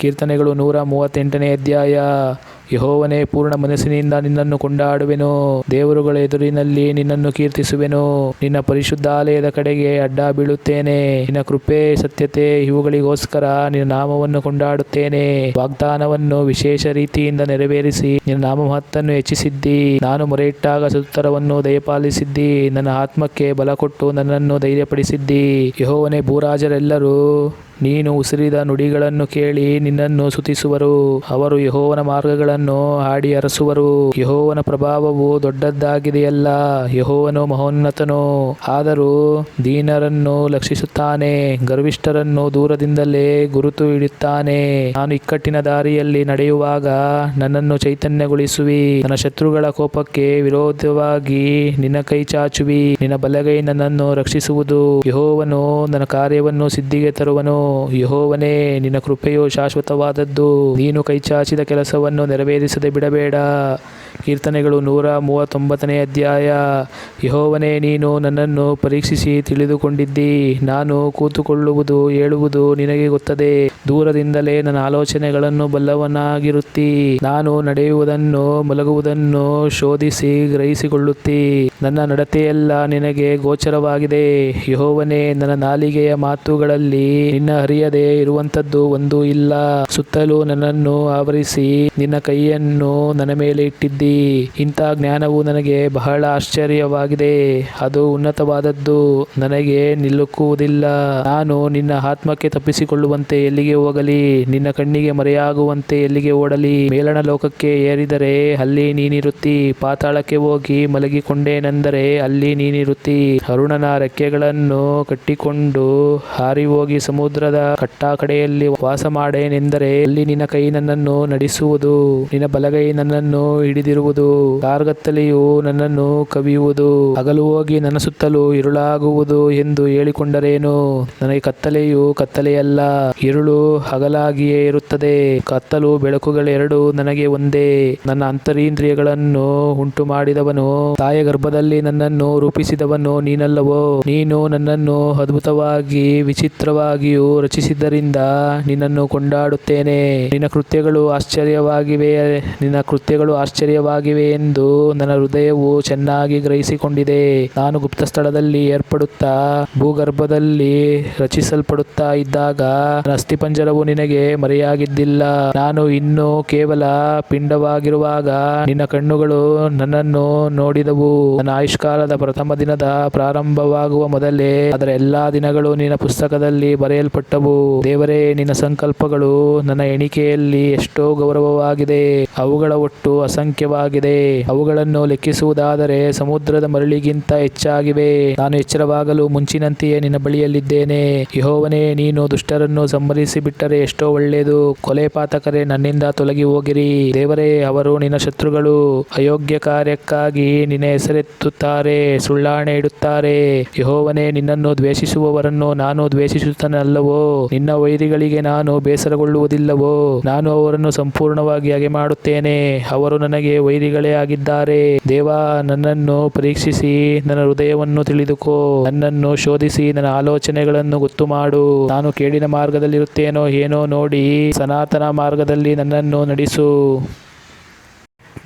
ಕೀರ್ತನೆಗಳು 138ನೇ ಅಧ್ಯಾಯ. ಯೆಹೋವನೇ, ಪೂರ್ಣ ಮನಸ್ಸಿನಿಂದ ನಿನ್ನನ್ನು ಕೊಂಡಾಡುವೆನು. ದೇವರುಗಳ ಎದುರಿನಲ್ಲಿ ನಿನ್ನನ್ನು ಕೀರ್ತಿಸುವೆನು. ನಿನ್ನ ಪರಿಶುದ್ಧಾಲಯದ ಕಡೆಗೆ ಅಡ್ಡ ಬೀಳುತ್ತೇನೆ. ನಿನ್ನ ಕೃಪೆ, ಸತ್ಯತೆ ಇವುಗಳಿಗೋಸ್ಕರ ನಿನ್ನ ನಾಮವನ್ನು ಕೊಂಡಾಡುತ್ತೇನೆ. ವಾಗ್ದಾನವನ್ನು ವಿಶೇಷ ರೀತಿಯಿಂದ ನೆರವೇರಿಸಿ ನಿನ್ನ ನಾಮಮಹತ್ತನ್ನು ಹೆಚ್ಚಿಸಿದ್ದಿ. ನಾನು ಮೊರೆಯಿಟ್ಟಾಗ ಸದುತ್ತರವನ್ನು ದಯಪಾಲಿಸಿದ್ದಿ. ನನ್ನ ಆತ್ಮಕ್ಕೆ ಬಲ ಕೊಟ್ಟು ನನ್ನನ್ನು ಧೈರ್ಯಪಡಿಸಿದ್ದಿ. ಯೆಹೋವನೇ, ಭೂರಾಜರೆಲ್ಲರೂ ನೀನು ಉಸಿರಿದ ನುಡಿಗಳನ್ನು ಕೇಳಿ ನಿನ್ನನ್ನು ಸ್ತುತಿಸುವರು. ಅವರು ಯೆಹೋವನ ಮಾರ್ಗಗಳನ್ನು ಹಾಡಿ ಹರಸುವರು. ಯೆಹೋವನ ಪ್ರಭಾವವು ದೊಡ್ಡದಾಗಿದೆಯಲ್ಲ. ಯೆಹೋವನು ಮಹೋನ್ನತನು, ಆದರೂ ದೀನರನ್ನು ಲಕ್ಷಿಸುತ್ತಾನೆ. ಗರ್ವಿಷ್ಠರನ್ನು ದೂರದಿಂದಲೇ ಗುರುತು ಹಿಡಿಯುತ್ತಾನೆ. ನಾನು ಇಕ್ಕಟ್ಟಿನ ದಾರಿಯಲ್ಲಿ ನಡೆಯುವಾಗ ನನ್ನನ್ನು ಚೈತನ್ಯಗೊಳಿಸುವಿ. ನನ್ನ ಶತ್ರುಗಳ ಕೋಪಕ್ಕೆ ವಿರೋಧವಾಗಿ ನಿನ್ನ ಕೈ ಚಾಚುವಿ. ನಿನ್ನ ಬಲಗೈ ನನ್ನನ್ನು ರಕ್ಷಿಸುವುದು. ಯೆಹೋವನು ನನ್ನ ಕಾರ್ಯವನ್ನು ಸಿದ್ಧಿಗೆ ತರುವನು. ಯೆಹೋವನೇ, ನಿನ್ನ ಕೃಪೆಯು ಶಾಶ್ವತವಾದದ್ದು. ನೀನು ಕೈಚಾಚಿದ ಕೆಲಸವನ್ನು ನೆರವೇರಿಸದೆ ಬಿಡಬೇಡ. ಕೀರ್ತನೆಗಳು 139ನೇ ಅಧ್ಯಾಯ. ಯೆಹೋವನೇ, ನೀನು ನನ್ನನ್ನು ಪರೀಕ್ಷಿಸಿ ತಿಳಿದುಕೊಂಡಿದ್ದಿ. ನಾನು ಕೂತುಕೊಳ್ಳುವುದು ಹೇಳುವುದು ನಿನಗೆ ಗೊತ್ತದೆ. ದೂರದಿಂದಲೇ ನನ್ನ ಆಲೋಚನೆಗಳನ್ನು ಬಲ್ಲವನಾಗಿರುತ್ತಿ. ನಾನು ನಡೆಯುವುದನ್ನು ಮಲಗುವುದನ್ನು ಶೋಧಿಸಿ ಗ್ರಹಿಸಿಕೊಳ್ಳುತ್ತಿ. ನನ್ನ ನಡತೆಯೆಲ್ಲ ನಿನಗೆ ಗೋಚರವಾಗಿದೆ. ಯೆಹೋವನೇ, ನನ್ನ ನಾಲಿಗೆಯ ಮಾತುಗಳಲ್ಲಿ ನಿನ್ನ ಅರಿಯದೆ ಇರುವಂಥದ್ದು ಒಂದೂ ಇಲ್ಲ. ಸುತ್ತಲೂ ನನ್ನನ್ನು ಆವರಿಸಿ ನಿನ್ನ ಕೈಯನ್ನು ನನ್ನ ಮೇಲೆ ಇಟ್ಟಿದ್ದಿ. ಇಂಥ ಜ್ಞಾನವು ನನಗೆ ಬಹಳ ಆಶ್ಚರ್ಯವಾಗಿದೆ. ಅದು ಉನ್ನತವಾದದ್ದು, ನನಗೆ ನಿಲುಕುವುದಿಲ್ಲ. ನಾನು ನಿನ್ನ ಆತ್ಮಕ್ಕೆ ತಪ್ಪಿಸಿಕೊಳ್ಳುವಂತೆ ಎಲ್ಲಿಗೆ ಹೋಗಲಿ? ನಿನ್ನ ಕಣ್ಣಿಗೆ ಮರೆಯಾಗುವಂತೆ ಎಲ್ಲಿಗೆ ಓಡಲಿ? ಮೇಲಣ ಲೋಕಕ್ಕೆ ಏರಿದರೆ ಅಲ್ಲಿ ನೀನಿರುತ್ತಿ. ಪಾತಾಳಕ್ಕೆ ಹೋಗಿ ಮಲಗಿಕೊಂಡೇನೆಂದರೆ ಅಲ್ಲಿ ನೀನಿರುತ್ತಿ. ಅರುಣನ ರೆಕ್ಕೆಗಳನ್ನು ಕಟ್ಟಿಕೊಂಡು ಹಾರಿ ಹೋಗಿ ಸಮುದ್ರದ ಕಟ್ಟಕಡೆಯಲ್ಲಿ ವಾಸ ಮಾಡೇನೆಂದರೆ ಅಲ್ಲಿ ನಿನ್ನ ಕೈ ನನ್ನನ್ನು ನಡೆಸುವುದು. ನಿನ್ನ ಬಲಗೈ ನನ್ನನ್ನು ಹಿಡಿದಿರುವುದು. ಕಾರ್ಗತ್ತಲೆಯು ನನ್ನನ್ನು ಕವಿಯುವುದು. ಹಗಲು ಹೋಗಿ ನನ್ನ ಸುತ್ತಲೂ ಇರುಳಾಗುವುದು ಎಂದು ಹೇಳಿಕೊಂಡರೇನು? ನನಗೆ ಕತ್ತಲೆಯು ಕತ್ತಲೆಯಲ್ಲ, ಇರುಳು ಹಗಲಾಗಿಯೇ ಇರುತ್ತದೆ. ಕತ್ತಲು ಬೆಳಕುಗಳೆರಡೂ ನನಗೆ ಒಂದೇ. ನನ್ನ ಅಂತರಿಂದ್ರಿಯಗಳನ್ನು ಉಂಟು ಮಾಡಿದವನು, ತಾಯಿಯ ಗರ್ಭದಲ್ಲಿ ನನ್ನನ್ನು ರೂಪಿಸಿದವನು ನೀನಲ್ಲವೋ? ನೀನು ನನ್ನನ್ನು ಅದ್ಭುತವಾಗಿ ವಿಚಿತ್ರವಾಗಿಯೂ ರಚಿಸಿದ್ದರಿಂದ ನಿನ್ನನ್ನು ಕೊಂಡಾಡುತ್ತೇನೆ. ನಿನ್ನ ಕೃತ್ಯಗಳು ಆಶ್ಚರ್ಯವಾಗಿವೆ ಎಂದು ನನ್ನ ಹೃದಯವು ಚೆನ್ನಾಗಿ ಗ್ರಹಿಸಿಕೊಂಡಿದೆ. ನಾನು ಗುಪ್ತ ಸ್ಥಳದಲ್ಲಿ ಏರ್ಪಡುತ್ತಾ ಭೂಗರ್ಭದಲ್ಲಿ ರಚಿಸಲ್ಪಡುತ್ತಾ ಇದ್ದಾಗ ನನ್ನ ಅಸ್ಥಿಪಂಜರವು ನಿನಗೆ ಮರೆಯಾಗಿದ್ದಿಲ್ಲ. ನಾನು ಇನ್ನೂ ಕೇವಲ ಪಿಂಡವಾಗಿರುವಾಗ ನಿನ್ನ ಕಣ್ಣುಗಳು ನನ್ನನ್ನು ನೋಡಿದವು. ನನ್ನ ಆಯುಷ್ಕಾಲದ ಪ್ರಥಮ ದಿನದ ಪ್ರಾರಂಭವಾಗುವ ಮೊದಲೇ ಅದರ ಎಲ್ಲಾ ದಿನಗಳು ನಿನ್ನ ಪುಸ್ತಕದಲ್ಲಿ ಬರೆಯಲ್ಪಟ್ಟವು. ದೇವರೇ, ನಿನ್ನ ಸಂಕಲ್ಪಗಳು ನನ್ನ ಎಣಿಕೆಯಲ್ಲಿ ಎಷ್ಟೋ ಗೌರವವಾಗಿದೆ. ಅವುಗಳ ಒಟ್ಟು ಅಸಂಖ್ಯವಾಗಿದೆ. ಅವುಗಳನ್ನು ಲೆಕ್ಕಿಸುವುದಾದರೆ ಸಮುದ್ರದ ಮರಳಿಗಿಂತ ಹೆಚ್ಚಾಗಿವೆ. ನಾನು ಎಚ್ಚರವಾಗಲು ಮುಂಚಿನಂತೆಯೇ ನಿನ್ನ ಬಳಿಯಲ್ಲಿದ್ದೇನೆ. ಯೆಹೋವನೇ, ನೀನು ದುಷ್ಟರನ್ನು ಸಂಹರಿಸಿ ಬಿಟ್ಟರೆ ಎಷ್ಟೋ ಒಳ್ಳೆಯದು. ಕೊಲೆಪಾತಕರೇ, ನನ್ನಿಂದ ತೊಲಗಿ ಹೋಗಿರಿ. ದೇವರೇ, ಅವರು ನಿನ್ನ ಶತ್ರುಗಳು. ಅಯೋಗ್ಯ ಕಾರ್ಯಕ್ಕಾಗಿ ನಿನ್ನ ಹೆಸರೆತ್ತುತ್ತಾರೆ, ಸುಳ್ಳಾಣೆ ಇಡುತ್ತಾರೆ. ಯೆಹೋವನೇ, ನಿನ್ನನ್ನು ದ್ವೇಷಿಸುವವರನ್ನು ನಾನು ದ್ವೇಷಿಸುತ್ತೇನಲ್ಲವೋ? ನಿನ್ನ ವೈರಿಗಳಿಗೆ ನಾನು ಬೇಸರಗೊಳ್ಳುವುದಿಲ್ಲವೋ? ನಾನು ಅವರನ್ನು ಸಂಪೂರ್ಣವಾಗಿ ಹಾಗೆ ಮಾಡುತ್ತೇನೆ. ಅವರು ನನಗೆ ವೈರಿಗಳೇ ಆಗಿದ್ದಾರೆ. ದೇವಾ, ನನ್ನನ್ನು ಪರೀಕ್ಷಿಸಿ ನನ್ನ ಹೃದಯವನ್ನು ತಿಳಿದುಕೋ. ನನ್ನನ್ನು ಶೋಧಿಸಿ ನನ್ನ ಆಲೋಚನೆಗಳನ್ನು ಗೊತ್ತು ಮಾಡು. ನಾನು ಕೇಡಿನ ಮಾರ್ಗದಲ್ಲಿರುತ್ತೇನೋ ಏನೋ ನೋಡಿ ಸನಾತನ ಮಾರ್ಗದಲ್ಲಿ ನನ್ನನ್ನು ನಡೆಸು.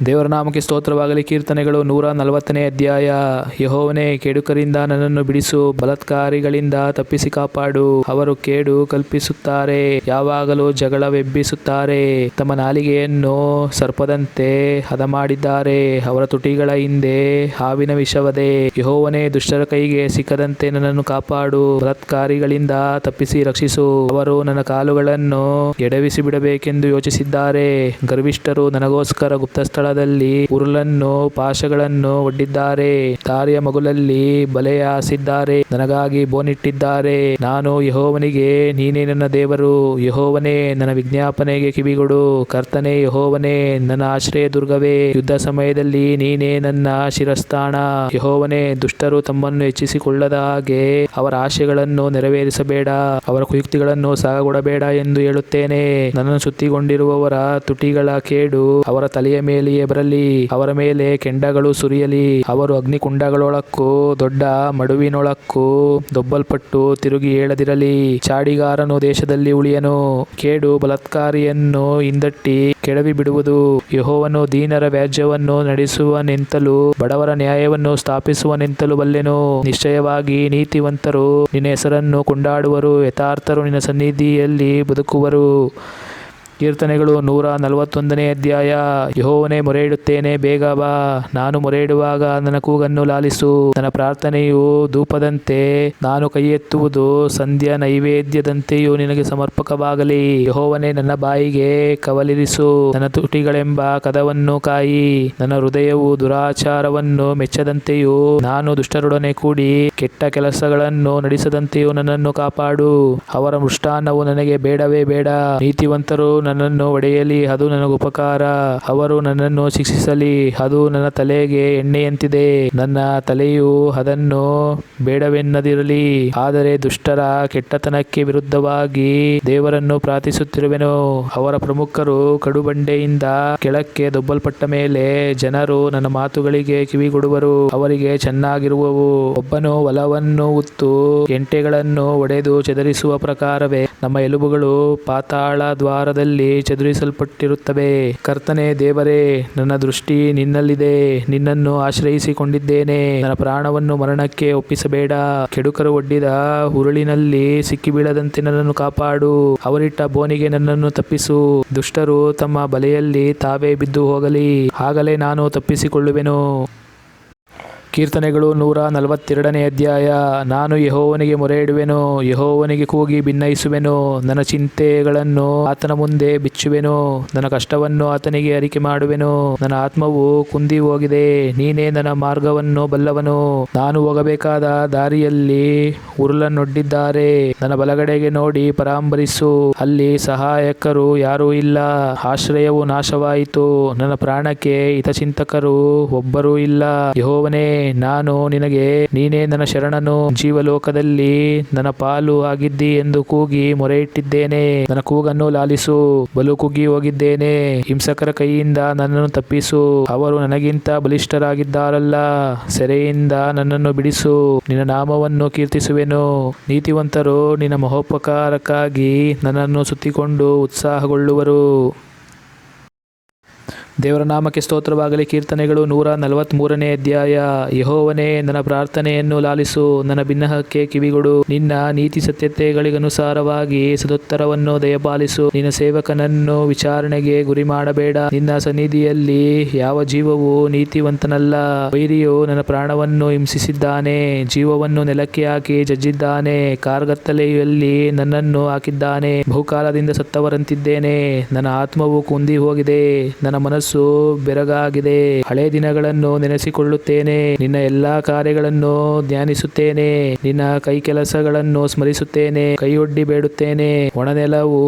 ದೇವರ ನಾಮಕ್ಕೆ ಸ್ತೋತ್ರವಾಗಲಿ. ಕೀರ್ತನೆಗಳು 140ನೇ ಅಧ್ಯಾಯ. ಯೆಹೋವನೇ, ಕೆಡುಕರಿಂದ ನನ್ನನ್ನು ಬಿಡಿಸು, ಬಲಾತ್ಕಾರಿಗಳಿಂದ ತಪ್ಪಿಸಿ ಕಾಪಾಡು. ಅವರು ಕೇಡು ಕಲ್ಪಿಸುತ್ತಾರೆ, ಯಾವಾಗಲೂ ಜಗಳವೆಬ್ಬಿಸುತ್ತಾರೆ. ತಮ್ಮ ನಾಲಿಗೆಯನ್ನು ಸರ್ಪದಂತೆ ಹದ ಮಾಡಿದ್ದಾರೆ, ಅವರ ತುಟಿಗಳ ಹಿಂದೆ ಹಾವಿನ ವಿಷವದೆ. ಯೆಹೋವನೇ, ದುಷ್ಟರ ಕೈಗೆ ಸಿಕ್ಕದಂತೆ ನನ್ನನ್ನು ಕಾಪಾಡು, ಬಲಾತ್ಕಾರಿಗಳಿಂದ ತಪ್ಪಿಸಿ ರಕ್ಷಿಸು. ಅವರು ನನ್ನ ಕಾಲುಗಳನ್ನು ಎಡವಿಸಿ ಬಿಡಬೇಕೆಂದು ಯೋಚಿಸಿದ್ದಾರೆ. ಗರ್ವಿಷ್ಠರು ನನಗೋಸ್ಕರ ಗುಪ್ತಸ್ಥಳದಲ್ಲಿ ಉರುಲನ್ನು ಪಾಶಗಳನ್ನು ಒಡ್ಡಿದ್ದಾರೆ, ದಾರಿಯ ಮಗುಲಲ್ಲಿ ಬಲೆಯ ಹಾಸಿದ್ದಾರೆ, ನನಗಾಗಿ ಬೋನಿಟ್ಟಿದ್ದಾರೆ. ನಾನು ಯೆಹೋವನಿಗೆ, ನೀನೇ ನನ್ನ ದೇವರು. ಯೆಹೋವನೇ, ನನ್ನ ವಿಜ್ಞಾಪನೆಗೆ ಕಿವಿಗೊಡು. ಕರ್ತನೇ, ಯೆಹೋವನೇ, ನನ್ನ ಆಶ್ರಯ ದುರ್ಗವೇ, ಯುದ್ಧ ಸಮಯದಲ್ಲಿ ನೀನೇ ನನ್ನ ಶಿರಸ್ಥಾನ. ಯೆಹೋವನೇ, ದುಷ್ಟರು ತಮ್ಮನ್ನು ಹೆಚ್ಚಿಸಿಕೊಳ್ಳದ ಹಾಗೆ ಅವರ ಆಶೆಗಳನ್ನು ನೆರವೇರಿಸಬೇಡ, ಅವರ ಕುಯುಕ್ತಿಗಳನ್ನು ಸಾಗಗೊಡಬೇಡ ಎಂದು ಹೇಳುತ್ತೇನೆ. ನನ್ನನ್ನು ಸುತ್ತಿಕೊಂಡಿರುವವರ ತುಟಿಗಳ ಕೇಡು ಅವರ ತಲೆಯ ಮೇಲೆಯೇ ಬರಲಿ, ಅವರ ಮೇಲೆ ಕೆಂಡಗಳು ಸುರಿಯಲಿ. ಅವರು ಅಗ್ನಿಕುಂಡಗಳೊಳಕ್ಕೂ ದೊಡ್ಡ ಮಡುವಿನೊಳಕ್ಕೂ ದೊಬ್ಬಲ್ಪಟ್ಟು ತಿರುಗಿ ಏಳದಿರಲಿ. ಚಾಡಿಗಾರನು ದೇಶದಲ್ಲಿ ಉಳಿಯನು, ಕೇಡು ಬಲಾತ್ಕಾರಿಯನ್ನು ಹಿಂದಟ್ಟಿ ಕೆಡವಿ ಬಿಡುವುದು. ಯೆಹೋವನು ದೀನರ ವ್ಯಾಜ್ಯವನ್ನು ನಡೆಸುವನೆಂತಲೂ ಬಡವರ ನ್ಯಾಯವನ್ನು ಸ್ಥಾಪಿಸುವನೆಂತಲೂ ಬಲ್ಲೆನು. ನಿಶ್ಚಯವಾಗಿ ನೀತಿವಂತರು ನಿನ್ನ ಹೆಸರನ್ನು ಕೊಂಡಾಡುವರು, ಯಥಾರ್ಥರು ನಿನ್ನ ಸನ್ನಿಧಿಯಲ್ಲಿ ಬದುಕುವರು. ಕೀರ್ತನೆಗಳು 141ನೇ ಅಧ್ಯಾಯ. ಯೆಹೋವನೇ, ಮೊರೆಯಿಡುತ್ತೇನೆ, ಬೇಗ ಬಾ. ನಾನು ಮೊರೆಯಿಡುವಾಗ ನನ್ನ ಕೂಗನ್ನು ಲಾಲಿಸು. ನನ್ನ ಪ್ರಾರ್ಥನೆಯು ಧೂಪದಂತೆ, ನಾನು ಕೈ ಎತ್ತುವುದು ಸಂಧ್ಯಾ ನೈವೇದ್ಯದಂತೆಯೂ ನಿನಗೆ ಸಮರ್ಪಕವಾಗಲಿ. ಯೆಹೋವನೇ, ನನ್ನ ಬಾಯಿಗೆ ಕವಲಿರಿಸು, ನನ್ನ ತುಟಿಗಳೆಂಬ ಕದವನ್ನು ಕಾಯಿ. ನನ್ನ ಹೃದಯವು ದುರಾಚಾರವನ್ನು ಮೆಚ್ಚದಂತೆಯೂ ನಾನು ದುಷ್ಟರೊಡನೆ ಕೂಡಿ ಕೆಟ್ಟ ಕೆಲಸಗಳನ್ನು ನಡೆಸದಂತೆಯೂ ನನ್ನನ್ನು ಕಾಪಾಡು. ಅವರ ಮೃಷ್ಟಾನ್ನವು ನನಗೆ ಬೇಡವೇ ಬೇಡ. ನೀತಿವಂತರು ನನ್ನನ್ನು ಹೊಡೆಯಲಿ, ಅದು ನನಗೆ ಉಪಕಾರ. ಅವರು ನನ್ನನ್ನು ಶಿಕ್ಷಿಸಲಿ, ಅದು ನನ್ನ ತಲೆಗೆ ಎಣ್ಣೆಯಂತಿದೆ. ನನ್ನ ತಲೆಯು ಅದನ್ನು ಬೇಡವೆನ್ನದಿರಲಿ. ಆದರೆ ದುಷ್ಟರ ಕೆಟ್ಟತನಕ್ಕೆ ವಿರುದ್ಧವಾಗಿ ದೇವರನ್ನು ಪ್ರಾರ್ಥಿಸುತ್ತಿರುವೆನು. ಅವರ ಪ್ರಮುಖರು ಕಡುಬಂಡೆಯಿಂದ ಕೆಳಕ್ಕೆ ದೊಬ್ಬಲ್ಪಟ್ಟ ಮೇಲೆ ಜನರು ನನ್ನ ಮಾತುಗಳಿಗೆ ಕಿವಿಗೊಡುವರು. ಅವರಿಗೆ ಚೆನ್ನಾಗಿರುವವು. ಒಬ್ಬನು ಹೊಲವನ್ನು ಉತ್ತು ಎಂಟೆಗಳನ್ನು ಒಡೆದು ಚದುರಿಸುವ ಪ್ರಕಾರವೇ ನಮ್ಮ ಎಲುಬುಗಳು ಪಾತಾಳ ದ್ವಾರದಲ್ಲಿ ಚದುರಿಸಲ್ಪಟ್ಟಿರುತ್ತವೆ. ಕರ್ತನೇ ದೇವರೇ, ನನ್ನ ದೃಷ್ಟಿ ನಿನ್ನಲ್ಲಿದೆ, ನಿನ್ನನ್ನು ಆಶ್ರಯಿಸಿಕೊಂಡಿದ್ದೇನೆ. ನನ್ನ ಪ್ರಾಣವನ್ನು ಮರಣಕ್ಕೆ ಒಪ್ಪಿಸಬೇಡ. ಕೆಡುಕರು ಒಡ್ಡಿದ ಉರುಳಿನಲ್ಲಿ ಸಿಕ್ಕಿಬೀಳದಂತೆ ನನ್ನನ್ನು ಕಾಪಾಡು. ಅವರಿಟ್ಟ ಬೋನಿಗೆ ನನ್ನನ್ನು ತಪ್ಪಿಸು. ದುಷ್ಟರು ತಮ್ಮ ಬಲೆಯಲ್ಲಿ ತಾವೇ ಬಿದ್ದು ಹೋಗಲಿ, ಆಗಲೇ ನಾನು ತಪ್ಪಿಸಿಕೊಳ್ಳುವೆನು. ಕೀರ್ತನೆಗಳು 142ನೇ ಅಧ್ಯಾಯ. ನಾನು ಯೆಹೋವನಿಗೆ ಮೊರೆಯಿಡುವೆನು, ಯೆಹೋವನಿಗೆ ಕೂಗಿ ಭಿನ್ನಯಿಸುವೆನು. ನನ್ನ ಚಿಂತೆಗಳನ್ನು ಆತನ ಮುಂದೆ ಬಿಚ್ಚುವೆನು, ನನ್ನ ಕಷ್ಟವನ್ನು ಆತನಿಗೆ ಅರಿಕೆ ಮಾಡುವೆನು. ನನ್ನ ಆತ್ಮವು ಕುಂದಿ ಹೋಗಿದೆ, ನೀನೇ ನನ್ನ ಮಾರ್ಗವನ್ನು ಬಲ್ಲವನು. ನಾನು ಹೋಗಬೇಕಾದ ದಾರಿಯಲ್ಲಿ ಉರುಲನ್ನೊಡ್ಡಿದ್ದಾರೆ. ನನ್ನ ಬಲಗಡೆಗೆ ನೋಡಿ ಪರಾಂಬರಿಸು, ಅಲ್ಲಿ ಸಹಾಯಕರು ಯಾರೂ ಇಲ್ಲ. ಆಶ್ರಯವು ನಾಶವಾಯಿತು, ನನ್ನ ಪ್ರಾಣಕ್ಕೆ ಹಿತಚಿಂತಕರು ಒಬ್ಬರೂ ಇಲ್ಲ. ಯೆಹೋವನೇ, ನಾನು ನಿನಗೆ, ನೀನೇ ನನ್ನ ಶರಣನು. ಜೀವಲೋಕದಲ್ಲಿ ನನ್ನ ಪಾಲು ಆಗಿದ್ದಿ ಎಂದು ಕೂಗಿ ಮೊರೆಯಿಟ್ಟಿದ್ದೇನೆ. ನನ್ನ ಕೂಗನ್ನು ಲಾಲಿಸು, ಬಲು ಕುಗ್ಗಿ ಹೋಗಿದ್ದೇನೆ. ಹಿಂಸಕರ ಕೈಯಿಂದ ನನ್ನನ್ನು ತಪ್ಪಿಸು, ಅವರು ನನಗಿಂತ ಬಲಿಷ್ಠರಾಗಿದ್ದಾರಲ್ಲ. ಸೆರೆಯಿಂದ ನನ್ನನ್ನು ಬಿಡಿಸು, ನಿನ್ನ ನಾಮವನ್ನು ಕೀರ್ತಿಸುವೆನು. ನೀತಿವಂತರು ನಿನ್ನ ಮಹೋಪಕಾರಕ್ಕಾಗಿ ನನ್ನನ್ನು ಸುತ್ತಿಕೊಂಡು ಉತ್ಸಾಹಗೊಳ್ಳುವರು. ದೇವರ ನಾಮಕ್ಕೆ ಸ್ತೋತ್ರವಾಗಲಿ. ಕೀರ್ತನೆಗಳು 143ನೇ ಅಧ್ಯಾಯ. ಯೆಹೋವನೇ, ನನ್ನ ಪ್ರಾರ್ಥನೆಯನ್ನು ಲಾಲಿಸು, ನನ್ನ ಬಿನ್ನಹಕ್ಕೆ ಕಿವಿಗೊಡು. ನಿನ್ನ ನೀತಿ ಸತ್ಯತೆಗಳಿಗನುಸಾರವಾಗಿ ಸದುತ್ತರವನ್ನು ದಯಪಾಲಿಸು. ನಿನ್ನ ಸೇವಕನನ್ನು ವಿಚಾರಣೆಗೆ ಗುರಿ ಮಾಡಬೇಡ. ನಿನ್ನ ಸನ್ನಿಧಿಯಲ್ಲಿ ಯಾವ ಜೀವವೂ ನೀತಿವಂತನಲ್ಲ. ವೈರಿಯು ನನ್ನ ಪ್ರಾಣವನ್ನು ಹಿಂಸಿಸಿದ್ದಾನೆ, ಜೀವವನ್ನು ನೆಲಕ್ಕೆ ಹಾಕಿ ಜಜ್ಜಿದ್ದಾನೆ. ಕಾರ್ಗತ್ತಲೆಯಲ್ಲಿ ನನ್ನನ್ನು ಹಾಕಿದ್ದಾನೆ, ಬಹುಕಾಲದಿಂದ ಸತ್ತವರಂತಿದ್ದೇನೆ. ನನ್ನ ಆತ್ಮವು ಕುಂದಿ ಹೋಗಿದೆ, ನನ್ನ ಮನಸ್ಸು ಬೆರಗಾಗಿದೆ. ಹಳೆ ದಿನಗಳನ್ನು ನೆನೆಸಿಕೊಳ್ಳುತ್ತೇನೆ, ನಿನ್ನ ಎಲ್ಲಾ ಕಾರ್ಯಗಳನ್ನು ಧ್ಯಾನಿಸುತ್ತೇನೆ. ನಿನ್ನ ಕೈ ಕೆಲಸಗಳನ್ನು ಸ್ಮರಿಸುತ್ತೇನೆ, ಕೈಯೊಡ್ಡಿ ಬೇಡುತ್ತೇನೆ. ಒಣನೆಲವು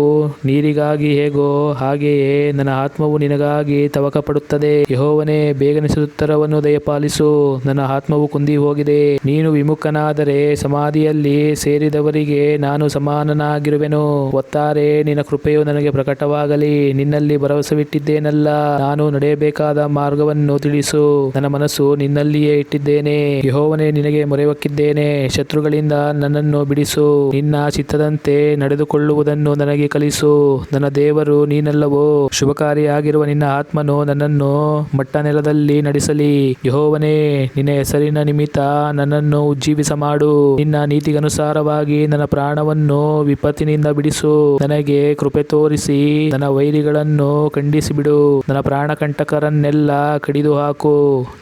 ನೀರಿಗಾಗಿ ಹೇಗೋ ಹಾಗೆಯೇ ನನ್ನ ಆತ್ಮವು ನಿನಗಾಗಿ ತವಕ ಪಡುತ್ತದೆ. ಯೆಹೋವನೇ, ಬೇಗನೆ ಸದುತ್ತರವನ್ನು ದಯಪಾಲಿಸು, ನನ್ನ ಆತ್ಮವು ಕುಂದಿ ಹೋಗಿದೆ. ನೀನು ವಿಮುಖನಾದರೆ ಸಮಾಧಿಯಲ್ಲಿ ಸೇರಿದವರಿಗೆ ನಾನು ಸಮಾನನಾಗಿರುವೆನು. ಒತ್ತಾರೆ, ನಿನ್ನ ಕೃಪೆಯು ನನಗೆ ಪ್ರಕಟವಾಗಲಿ. ನಿನ್ನಲ್ಲಿ ಭರವಸವಿಟ್ಟಿದ್ದೇನಲ್ಲ, ನಾನು ನಡೆಯಬೇಕಾದ ಮಾರ್ಗವನ್ನು ತಿಳಿಸು. ನನ್ನ ಮನಸ್ಸು ನಿನ್ನಲ್ಲಿಯೇ ಇಟ್ಟಿದ್ದೇನೆ. ಯೆಹೋವನೇ, ನಿನಗೆ ಮೊರೆಹೊಕ್ಕಿದ್ದೇನೆ. ಶತ್ರುಗಳಿಂದ ನನ್ನನ್ನು ಬಿಡಿಸು. ನಿನ್ನ ಚಿತ್ತದಂತೆ ನಡೆದುಕೊಳ್ಳುವುದನ್ನು ನನಗೆ ಕಲಿಸು. ನನ್ನ ದೇವರು ನೀನಲ್ಲವೋ? ಶುಭಕಾರಿಯಾಗಿರುವ ನಿನ್ನ ಆತ್ಮನು ನನ್ನನ್ನು ಮಟ್ಟ ನೆಲದಲ್ಲಿ ನಡೆಸಲಿ. ಯೆಹೋವನೇ, ನಿನ್ನ ಹೆಸರಿನ ನಿಮಿತ್ತ ನನ್ನನ್ನು ಉಜ್ಜೀವಿಸ ಮಾಡು. ನಿನ್ನ ನೀತಿಗನುಸಾರವಾಗಿ ನನ್ನ ಪ್ರಾಣವನ್ನು ವಿಪತ್ತಿನಿಂದ ಬಿಡಿಸು. ನನಗೆ ಕೃಪೆ ತೋರಿಸಿ ನನ್ನ ವೈರಿಗಳನ್ನು ಖಂಡಿಸಿಬಿಡು. ನನ್ನ ಪ್ರಾಣಕಂಟಕರನ್ನೆಲ್ಲ ಕಡಿದು ಹಾಕು.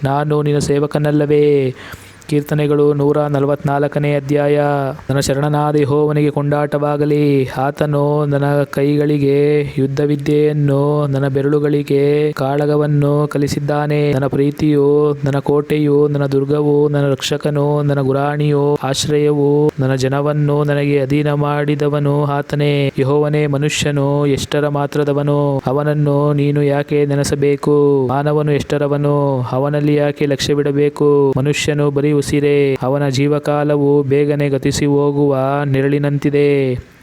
ನಾನು ನಿನ್ನ ಸೇವಕನಲ್ಲವೇ? ಕೀರ್ತನೆಗಳು 144 ಅಧ್ಯಾಯ. ನನ್ನ ಶರಣನಾದ ಯೆಹೋವನಿಗೆ ಕೊಂಡಾಟವಾಗಲಿ. ಆತನು ನನ್ನ ಕೈಗಳಿಗೆ ಯುದ್ಧವಿದ್ಯೆಯನ್ನು, ನನ್ನ ಬೆರಳುಗಳಿಗೆ ಕಾಳಗವನ್ನು ಕಲಿಸಿದ್ದಾನೆ. ನನ್ನ ಪ್ರೀತಿಯು ನನ್ನ ಕೋಟೆಯು, ನನ್ನ ದುರ್ಗವು, ನನ್ನ ರಕ್ಷಕನು, ನನ್ನ ಗುರಾಣಿಯು, ಆಶ್ರಯವು, ನನ್ನ ಜನವನ್ನು ನನಗೆ ಅಧೀನ ಮಾಡಿದವನು ಆತನೇ. ಯೆಹೋವನೇ, ಮನುಷ್ಯನು ಎಷ್ಟರ ಮಾತ್ರದವನು? ಅವನನ್ನು ನೀನು ಯಾಕೆ ನೆನೆಸಬೇಕು? ಮಾನವನು ಎಷ್ಟರವನು? ಅವನಲ್ಲಿ ಯಾಕೆ ಲಕ್ಷ್ಯವಿಡಬೇಕು? ಮನುಷ್ಯನು ಬರೀ ಉಸಿರೇ. ಅವನ ಜೀವಕಾಲವು ಬೇಗನೆ ಗತಿಸಿ ಹೋಗುವ ನೆರಳಿನಂತಿದೆ.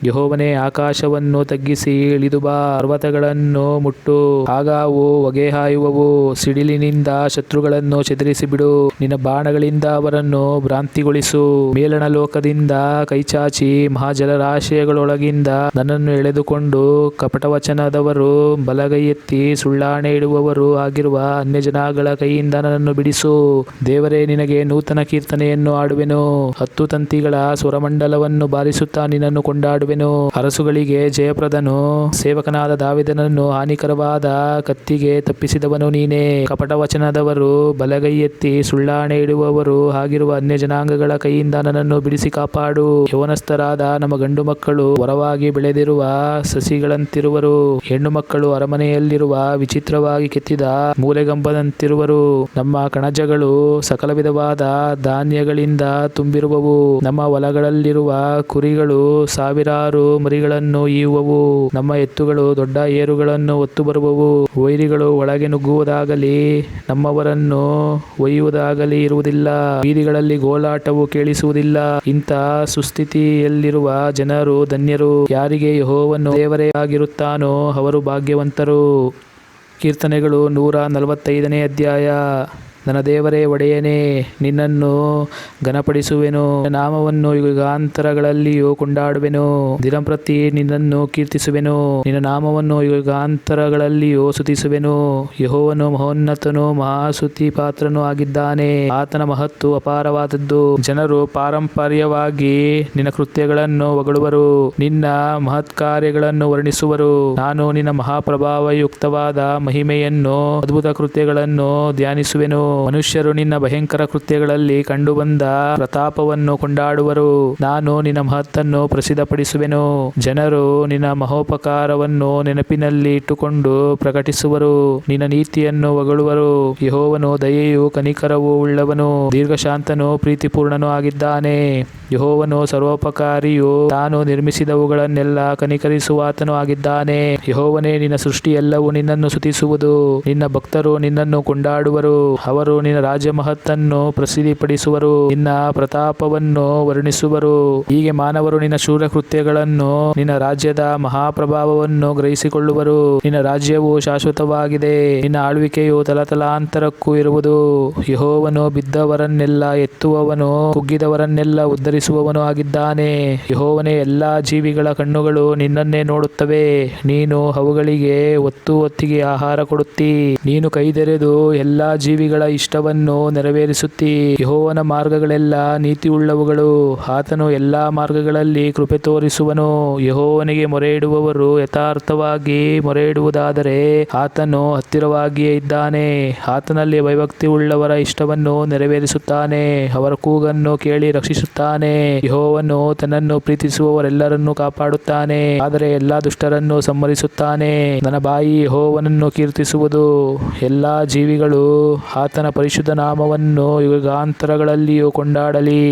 ಯೆಹೋವನೇ, ಆಕಾಶವನ್ನು ತಗ್ಗಿಸಿ ಇಳಿದು ಬಾ. ಪರ್ವತಗಳನ್ನು ಮುಟ್ಟು, ಆಗ ಅವು ಹೊಗೆ ಹಾಯುವವು. ಸಿಡಿಲಿನಿಂದ ಶತ್ರುಗಳನ್ನು ಚದುರಿಸಿಬಿಡು. ನಿನ್ನ ಬಾಣಗಳಿಂದ ಅವರನ್ನು ಭ್ರಾಂತಿಗೊಳಿಸು. ಮೇಲಣ ಲೋಕದಿಂದ ಕೈಚಾಚಿ ಮಹಾಜಲರಾಶಿಗಳೊಳಗಿಂದ ನನ್ನನ್ನು ಎಳೆದುಕೊಂಡು, ಕಪಟವಚನದವರು, ಬಲಗೈ ಎತ್ತಿ ಸುಳ್ಳಾಣೆ ಇಡುವವರು ಆಗಿರುವ ಅನ್ಯಜನಗಳ ಕೈಯಿಂದ ನನ್ನನ್ನು ಬಿಡಿಸು. ದೇವರೇ, ನಿನಗೆ ನೂತನ ಕೀರ್ತನೆಯನ್ನು ಹಾಡುವೆನು. 10 ತಂತಿಗಳ ಸ್ವರಮಂಡಲವನ್ನು ಬಾರಿಸುತ್ತಾ ನಿನ್ನನ್ನು ಕೊಂಡಾಡುವೆನು. ಅರಸುಗಳಿಗೆ ಜಯಪ್ರದನು, ಸೇವಕನಾದ ದಾವೀದನನ್ನು ಹಾನಿಕರವಾದ ಕತ್ತಿಗೆ ತಪ್ಪಿಸಿದವನು ನೀನೇ. ಕಪಟವಚನದವರು, ಬಲಗೈ ಎತ್ತಿ ಸುಳ್ಳಾಣೆ ಇಡುವವರು ಆಗಿರುವ ಅನ್ಯಜನಾಂಗಗಳ ಕೈಯಿಂದ ನನ್ನನ್ನು ಬಿಡಿಸಿ ಕಾಪಾಡು. ಯೌವನಸ್ಥರಾದ ನಮ್ಮ ಗಂಡು ಮಕ್ಕಳು ವರವಾಗಿ ಬೆಳೆದಿರುವ ಸಸಿಗಳಂತಿರುವರು. ಹೆಣ್ಣು ಮಕ್ಕಳು ಅರಮನೆಯಲ್ಲಿರುವ ವಿಚಿತ್ರವಾಗಿ ಕೆತ್ತಿದ ಮೂಲೆಗಂಬದಂತಿರುವರು. ನಮ್ಮ ಕಣಜಗಳು ಸಕಲ ವಿಧವಾದ ಧಾನ್ಯಗಳಿಂದ ತುಂಬಿರುವವು. ನಮ್ಮ ಹೊಲಗಳಲ್ಲಿರುವ ಕುರಿಗಳು ಸಾವಿರಾರು ಮರಿಗಳನ್ನು ಈಯುವವು. ನಮ್ಮ ಎತ್ತುಗಳು ದೊಡ್ಡ ಏರುಗಳನ್ನು ಹೊತ್ತು ಬರುವವು. ವೈರಿಗಳು ಒಳಗೆ ನುಗ್ಗುವುದಾಗಲಿ ನಮ್ಮವರನ್ನು ಒಯ್ಯುವುದಾಗಲಿ ಇರುವುದಿಲ್ಲ. ಬೀದಿಗಳಲ್ಲಿ ಗೋಳಾಟವು ಕೇಳಿಸುವುದಿಲ್ಲ. ಇಂಥ ಸುಸ್ಥಿತಿಯಲ್ಲಿರುವ ಜನರು ಧನ್ಯರು. ಯಾರಿಗೆ ಯೆಹೋವನು ದೇವರೇ ಆಗಿರುತ್ತಾನೋ ಅವರು ಭಾಗ್ಯವಂತರು. ಕೀರ್ತನೆಗಳು 145 ಅಧ್ಯಾಯ. ನನ್ನ ದೇವರೇ, ಒಡೆಯನೇ, ನಿನ್ನನ್ನು ಘನಪಡಿಸುವೆನು. ನಿನ್ನ ನಾಮವನ್ನು ಯುಗಾಂತರಗಳಲ್ಲಿಯೂ ಕೊಂಡಾಡುವೆನು. ದಿನಂಪ್ರತಿ ನಿನ್ನನ್ನು ಕೀರ್ತಿಸುವೆನು. ನಿನ್ನ ನಾಮವನ್ನು ಯುಗಾಂತರಗಳಲ್ಲಿಯೂ ಸ್ತುತಿಸುವೆನು. ಯೆಹೋವನು ಮಹೋನ್ನತನೂ ಮಹಾಸ್ತುತಿ ಪಾತ್ರನೂ ಆಗಿದ್ದಾನೆ. ಆತನ ಮಹತ್ತು ಅಪಾರವಾದದ್ದು. ಜನರು ಪಾರಂಪರ್ಯವಾಗಿ ನಿನ್ನ ಕೃತ್ಯಗಳನ್ನು ಹೊಗಳುವರು. ನಿನ್ನ ಮಹತ್ಕಾರ್ಯಗಳನ್ನು ವರ್ಣಿಸುವರು. ನಾನು ನಿನ್ನ ಮಹಾಪ್ರಭಾವಯುಕ್ತವಾದ ಮಹಿಮೆಯನ್ನು, ಅದ್ಭುತ ಕೃತ್ಯಗಳನ್ನು ಧ್ಯಾನಿಸುವೆನು. ಮನುಷ್ಯರು ನಿನ್ನ ಭಯಂಕರ ಕೃತ್ಯಗಳಲ್ಲಿ ಕಂಡುಬಂದ ಪ್ರತಾಪವನ್ನು ಕೊಂಡಾಡುವರು. ನಾನು ನಿನ್ನ ಮಹತ್ತನ್ನು ಪ್ರಸಿದ್ಧಪಡಿಸುವೆನು. ಜನರು ನಿನ್ನ ಮಹೋಪಕಾರವನ್ನು ನೆನಪಿನಲ್ಲಿ ಇಟ್ಟುಕೊಂಡು ಪ್ರಕಟಿಸುವರು. ನಿನ್ನ ನೀತಿಯನ್ನು ಹೊಗಳುವರು. ಯೆಹೋವನು ದಯೆಯೂ ಕನಿಕರವೂ ಉಳ್ಳವನು, ದೀರ್ಘಶಾಂತನೂ ಪ್ರೀತಿಪೂರ್ಣನೂ ಆಗಿದ್ದಾನೆ. ಯೆಹೋವನು ಸರ್ವೋಪಕಾರಿಯೂ ತಾನು ನಿರ್ಮಿಸಿದವುಗಳನ್ನೆಲ್ಲ ಕನಿಕರಿಸುವಾತನೂ ಆಗಿದ್ದಾನೆ. ಯೆಹೋವನೇ, ನಿನ್ನ ಸೃಷ್ಟಿ ಎಲ್ಲವೂ ನಿನ್ನನ್ನು ಸ್ತುತಿಸುವುದು. ನಿನ್ನ ಭಕ್ತರು ನಿನ್ನನ್ನು ಕೊಂಡಾಡುವರು. ಅವರು ನಿನ್ನ ರಾಜ್ಯ ಮಹತ್ತನ್ನು ಪ್ರಸಿದ್ಧಿಪಡಿಸುವರು. ನಿನ್ನ ಪ್ರತಾಪವನ್ನು ವರ್ಣಿಸುವರು. ಹೀಗೆ ಮಾನವರು ನಿನ್ನ ಶೂರ ಕೃತ್ಯಗಳನ್ನು, ನಿನ್ನ ರಾಜ್ಯದ ಮಹಾಪ್ರಭಾವವನ್ನು ಗ್ರಹಿಸಿಕೊಳ್ಳುವರು. ನಿನ್ನ ರಾಜ್ಯವು ಶಾಶ್ವತವಾಗಿದೆ. ನಿನ್ನ ಆಳ್ವಿಕೆಯು ತಲತಲಾಂತರಕ್ಕೂ ಇರುವುದು. ಯೆಹೋವನು ಬಿದ್ದವರನ್ನೆಲ್ಲ ಎತ್ತುವವನು, ಕುಗ್ಗಿದವರನ್ನೆಲ್ಲ ಉದ್ಧರಿಸುವವನು ಆಗಿದ್ದಾನೆ. ಯೆಹೋವನೇ, ಎಲ್ಲಾ ಜೀವಿಗಳ ಕಣ್ಣುಗಳು ನಿನ್ನನ್ನೇ ನೋಡುತ್ತವೆ. ನೀನು ಅವುಗಳಿಗೆ ಹೊತ್ತಿಗೆ ಆಹಾರ ಕೊಡುತ್ತೀ. ನೀನು ಕೈದೆರೆದು ಎಲ್ಲಾ ಜೀವಿಗಳ ಇಷ್ಟವನ್ನು ನೆರವೇರಿಸುತ್ತೀ. ಯೆಹೋವನ ಮಾರ್ಗಗಳೆಲ್ಲ ನೀತಿಯುಳ್ಳವುಗಳು. ಆತನು ಎಲ್ಲಾ ಮಾರ್ಗಗಳಲ್ಲಿ ಕೃಪೆ ತೋರಿಸುವನು. ಯೆಹೋವನಿಗೆ ಮೊರೆಯಿಡುವವರು ಯಥಾರ್ಥವಾಗಿ ಮೊರೆಯಿಡುವುದಾದರೆ ಆತನು ಹತ್ತಿರವಾಗಿಯೇ ಇದ್ದಾನೆ. ಆತನಲ್ಲಿ ಭಯಭಕ್ತಿಯುಳ್ಳವರ ಇಷ್ಟವನ್ನು ನೆರವೇರಿಸುತ್ತಾನೆ. ಅವರ ಕೂಗನ್ನು ಕೇಳಿ ರಕ್ಷಿಸುತ್ತಾನೆ. ಯೆಹೋವನು ತನ್ನನ್ನು ಪ್ರೀತಿಸುವವರೆಲ್ಲರನ್ನೂ ಕಾಪಾಡುತ್ತಾನೆ, ಆದರೆ ಎಲ್ಲಾ ದುಷ್ಟರನ್ನು ಸಂಹರಿಸುತ್ತಾನೆ. ನನ್ನ ಬಾಯಿ ಯೆಹೋವನನ್ನು ಕೀರ್ತಿಸುವುದು. ಎಲ್ಲಾ ಜೀವಿಗಳು ಆತನ ಪರಿಶುದ್ಧ ನಾಮವನ್ನು ಯುಗಾಂತರಗಳಲ್ಲಿಯೂ ಕೊಂಡಾಡಲಿ.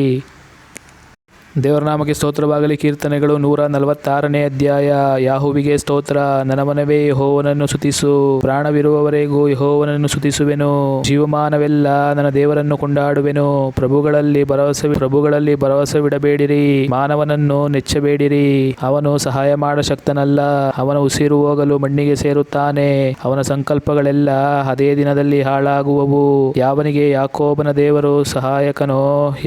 ದೇವರ ನಾಮಕ್ಕೆ ಸ್ತೋತ್ರವಾಗಲಿ. ಕೀರ್ತನೆಗಳು 146ನೇ ಅಧ್ಯಾಯ. ಯಾಹುವಿಗೆ ಸ್ತೋತ್ರ. ನನ್ನ ಮನವೇ ಯೆಹೋವನನ್ನು ಸ್ತುತಿಸು, ಪ್ರಾಣವಿರುವವರೆಗೂ ಯೆಹೋವನನ್ನು ಸ್ತುತಿಸುವೆನು. ಜೀವಮಾನವೆಲ್ಲ ನನ್ನ ದೇವರನ್ನು ಕೊಂಡಾಡುವೆನು. ಪ್ರಭುಗಳಲ್ಲಿ ಭರವಸವಿಡಬೇಡಿರಿ, ಮಾನವನನ್ನು ನೆಚ್ಚಬೇಡಿರಿ. ಅವನು ಸಹಾಯ ಮಾಡ ಶಕ್ತನಲ್ಲ, ಅವನ ಉಸಿರು ಹೋಗಲು ಮಣ್ಣಿಗೆ ಸೇರುತ್ತಾನೆ. ಅವನ ಸಂಕಲ್ಪಗಳೆಲ್ಲ ಅದೇ ದಿನದಲ್ಲಿ ಹಾಳಾಗುವವು. ಯಾವನಿಗೆ ಯಾಕೋಬನ ದೇವರು ಸಹಾಯಕನೋ,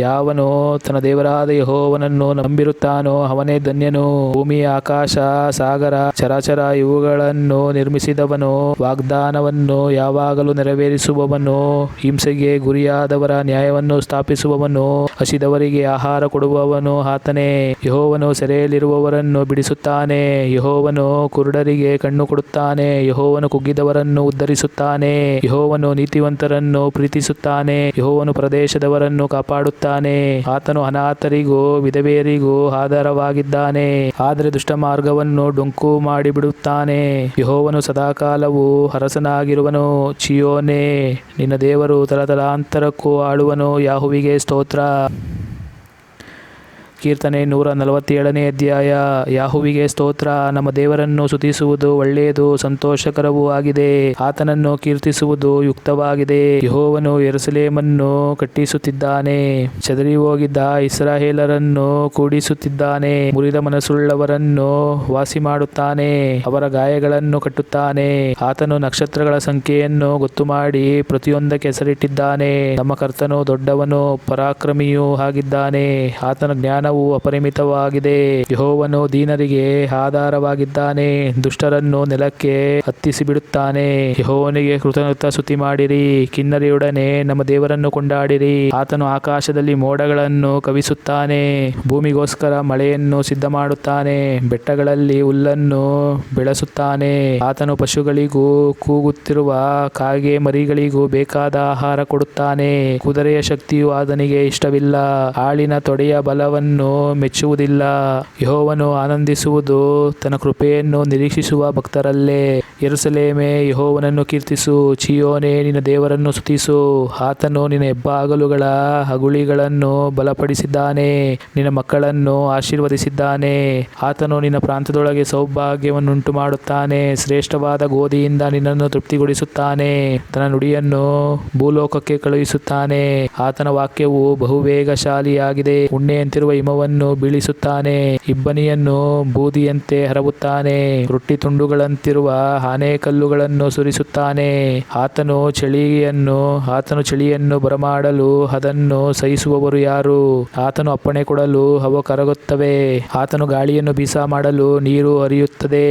ಯಾವನು ತನ್ನ ದೇವರಾದ ಯೆಹೋವನನ್ನು ನಂಬಿರುತ್ತಾನೋ ಅವನೇ ಧನ್ಯನು. ಭೂಮಿ, ಆಕಾಶ, ಸಾಗರ, ಚರಾಚರ ಇವುಗಳನ್ನು ನಿರ್ಮಿಸಿದವನು, ವಾಗ್ದಾನವನ್ನು ಯಾವಾಗಲೂ ನೆರವೇರಿಸುವವನು, ಹಿಂಸೆಗೆ ಗುರಿಯಾದವರ ನ್ಯಾಯವನ್ನು ಸ್ಥಾಪಿಸುವವನು, ಹಸಿದವರಿಗೆ ಆಹಾರ ಕೊಡುವವನು ಆತನೇ. ಯೆಹೋವನು ಸೆರೆಯಲ್ಲಿರುವವರನ್ನು ಬಿಡಿಸುತ್ತಾನೆ. ಯೆಹೋವನು ಕುರುಡರಿಗೆ ಕಣ್ಣು ಕೊಡುತ್ತಾನೆ. ಯೆಹೋವನು ಕುಗ್ಗಿದವರನ್ನು ಉದ್ಧರಿಸುತ್ತಾನೆ. ಯೆಹೋವನು ನೀತಿವಂತರನ್ನು ಪ್ರೀತಿಸುತ್ತಾನೆ. ಯೆಹೋವನು ಪ್ರದೇಶದವರನ್ನು ಕಾಪಾಡುತ್ತಾನೆ. ಆತನು ಅನಾಥರಿಗೂ ವಿಧವೆಯರಿಗೂ ಆಧಾರವಾಗಿದ್ದಾನೆ, ಆದರೆ ದುಷ್ಟ ಮಾರ್ಗವನ್ನು ಡೊಂಕು ಮಾಡಿಬಿಡುತ್ತಾನೆ. ಯೆಹೋವನು ಸದಾಕಾಲವೂ ಅರಸನಾಗಿರುವನು. ಚೀಯೋನೇ, ನಿನ್ನ ದೇವರು ತಲತಲಾಂತರಕ್ಕೂ ಆಳುವನು. ಯಾಹುವಿಗೆ ಸ್ತೋತ್ರ. ಕೀರ್ತನೆ 147ನೇ ಅಧ್ಯಾಯ. ಯಾಹುವಿಗೆ ಸ್ತೋತ್ರ. ನಮ್ಮ ದೇವರನ್ನು ಸ್ತುತಿಸುವುದು ಒಳ್ಳೆಯದು, ಸಂತೋಷಕರವೂ ಆಗಿದೆ. ಆತನನ್ನು ಕೀರ್ತಿಸುವುದು ಯುಕ್ತವಾಗಿದೆ. ಯೆಹೋವನು ಯೆರೂಸಲೇಮನ್ನು ಕಟ್ಟಿಸುತ್ತಿದ್ದಾನೆ, ಚದರಿ ಹೋಗಿದ್ದ ಇಸ್ರಾಯೇಲರನ್ನು ಕೂಡಿಸುತ್ತಿದ್ದಾನೆ. ಮುರಿದ ಮನಸ್ಸುಳ್ಳವರನ್ನು ವಾಸಿ ಮಾಡುತ್ತಾನೆ, ಅವರ ಗಾಯಗಳನ್ನು ಕಟ್ಟುತ್ತಾನೆ. ಆತನು ನಕ್ಷತ್ರಗಳ ಸಂಖ್ಯೆಯನ್ನು ಗೊತ್ತು ಮಾಡಿ ಪ್ರತಿಯೊಂದಕ್ಕೆ ಹೆಸರಿಟ್ಟಿದ್ದಾನೆ. ನಮ್ಮ ಕರ್ತನು ದೊಡ್ಡವನು, ಪರಾಕ್ರಮಿಯೂ ಆಗಿದ್ದಾನೆ. ಆತನ ಜ್ಞಾನ ಅಪರಿಮಿತವಾಗಿದೆ. ಯೆಹೋವನು ದೀನರಿಗೆ ಆಧಾರವಾಗಿದ್ದಾನೆ, ದುಷ್ಟರನ್ನು ನೆಲಕ್ಕೆ ಹತ್ತಿಸಿ ಬಿಡುತ್ತಾನೆ. ಯೆಹೋವನಿಗೆ ಕೃತಜ್ಞತಾ ಸ್ತುತಿ ಮಾಡಿರಿ, ಕಿನ್ನರಿಯೊಡನೆ ನಮ್ಮ ದೇವರನ್ನು ಕೊಂಡಾಡಿರಿ. ಆತನು ಆಕಾಶದಲ್ಲಿ ಮೋಡಗಳನ್ನು ಕವಿಸುತ್ತಾನೆ, ಭೂಮಿಗೋಸ್ಕರ ಮಳೆಯನ್ನು ಸಿದ್ಧ ಮಾಡುತ್ತಾನೆ, ಬೆಟ್ಟಗಳಲ್ಲಿ ಹುಲ್ಲನ್ನು ಬೆಳೆಸುತ್ತಾನೆ. ಆತನು ಪಶುಗಳಿಗೂ ಕೂಗುತ್ತಿರುವ ಕಾಗೆ ಮರಿಗಳಿಗೂ ಬೇಕಾದ ಆಹಾರ ಕೊಡುತ್ತಾನೆ. ಕುದುರೆಯ ಶಕ್ತಿಯು ಆತನಿಗೆ ಇಷ್ಟವಿಲ್ಲ, ಆಳಿನ ತೊಡೆಯ ಬಲವನ್ನು ಮೆಚ್ಚುವುದಿಲ್ಲ. ಯೆಹೋವನು ಆನಂದಿಸುವುದು ತನ್ನ ಕೃಪೆಯನ್ನು ನಿರೀಕ್ಷಿಸುವ ಭಕ್ತರಲ್ಲೇ. ಯೆರೂಸಲೇಮೇ, ಯೆಹೋವನನ್ನು ಕೀರ್ತಿಸು. ಚೀಯೋನೇ, ನಿನ್ನ ದೇವರನ್ನು ಸ್ತುತಿಸು. ಆತನು ನಿನ್ನ ಹೆಬ್ಬಾಗಲುಗಳ ಅಗುಳಿಗಳನ್ನು ಬಲಪಡಿಸಿದ್ದಾನೆ, ನಿನ್ನ ಮಕ್ಕಳನ್ನು ಆಶೀರ್ವದಿಸಿದ್ದಾನೆ. ಆತನು ನಿನ್ನ ಪ್ರಾಂತ್ಯದೊಳಗೆ ಸೌಭಾಗ್ಯವನ್ನುಂಟು ಮಾಡುತ್ತಾನೆ, ಶ್ರೇಷ್ಠವಾದ ಗೋಧಿಯಿಂದ ನಿನ್ನನ್ನು ತೃಪ್ತಿಗೊಳಿಸುತ್ತಾನೆ. ತನ್ನ ನುಡಿಯನ್ನು ಭೂಲೋಕಕ್ಕೆ ಕಳುಹಿಸುತ್ತಾನೆ. ಆತನ ವಾಕ್ಯವು ಬಹುವೇಗಶಾಲಿಯಾಗಿದೆ. ಉಣ್ಣೆಯಂತಿರುವ ಹಿಮವನ್ನು ಬೀಳಿಸುತ್ತಾನೆ, ಇಬ್ಬನಿಯನ್ನು ಬೂದಿಯಂತೆ ಹರವುತ್ತಾನೆ. ರೊಟ್ಟಿ ತುಂಡುಗಳಂತಿರುವ ಆನೆಕಲ್ಲುಗಳನ್ನು ಸುರಿಸುತ್ತಾನೆ. ಆತನು ಚಳಿಯನ್ನು ಬರಮಾಡಲು ಅದನ್ನು ಸಹಿಸುವವರು ಯಾರು? ಆತನು ಅಪ್ಪಣೆ ಕೊಡಲು ಅವು ಕರಗುತ್ತವೆ. ಆತನು ಗಾಳಿಯನ್ನು ಬೀಸ ಮಾಡಲು ನೀರು ಹರಿಯುತ್ತದೆ.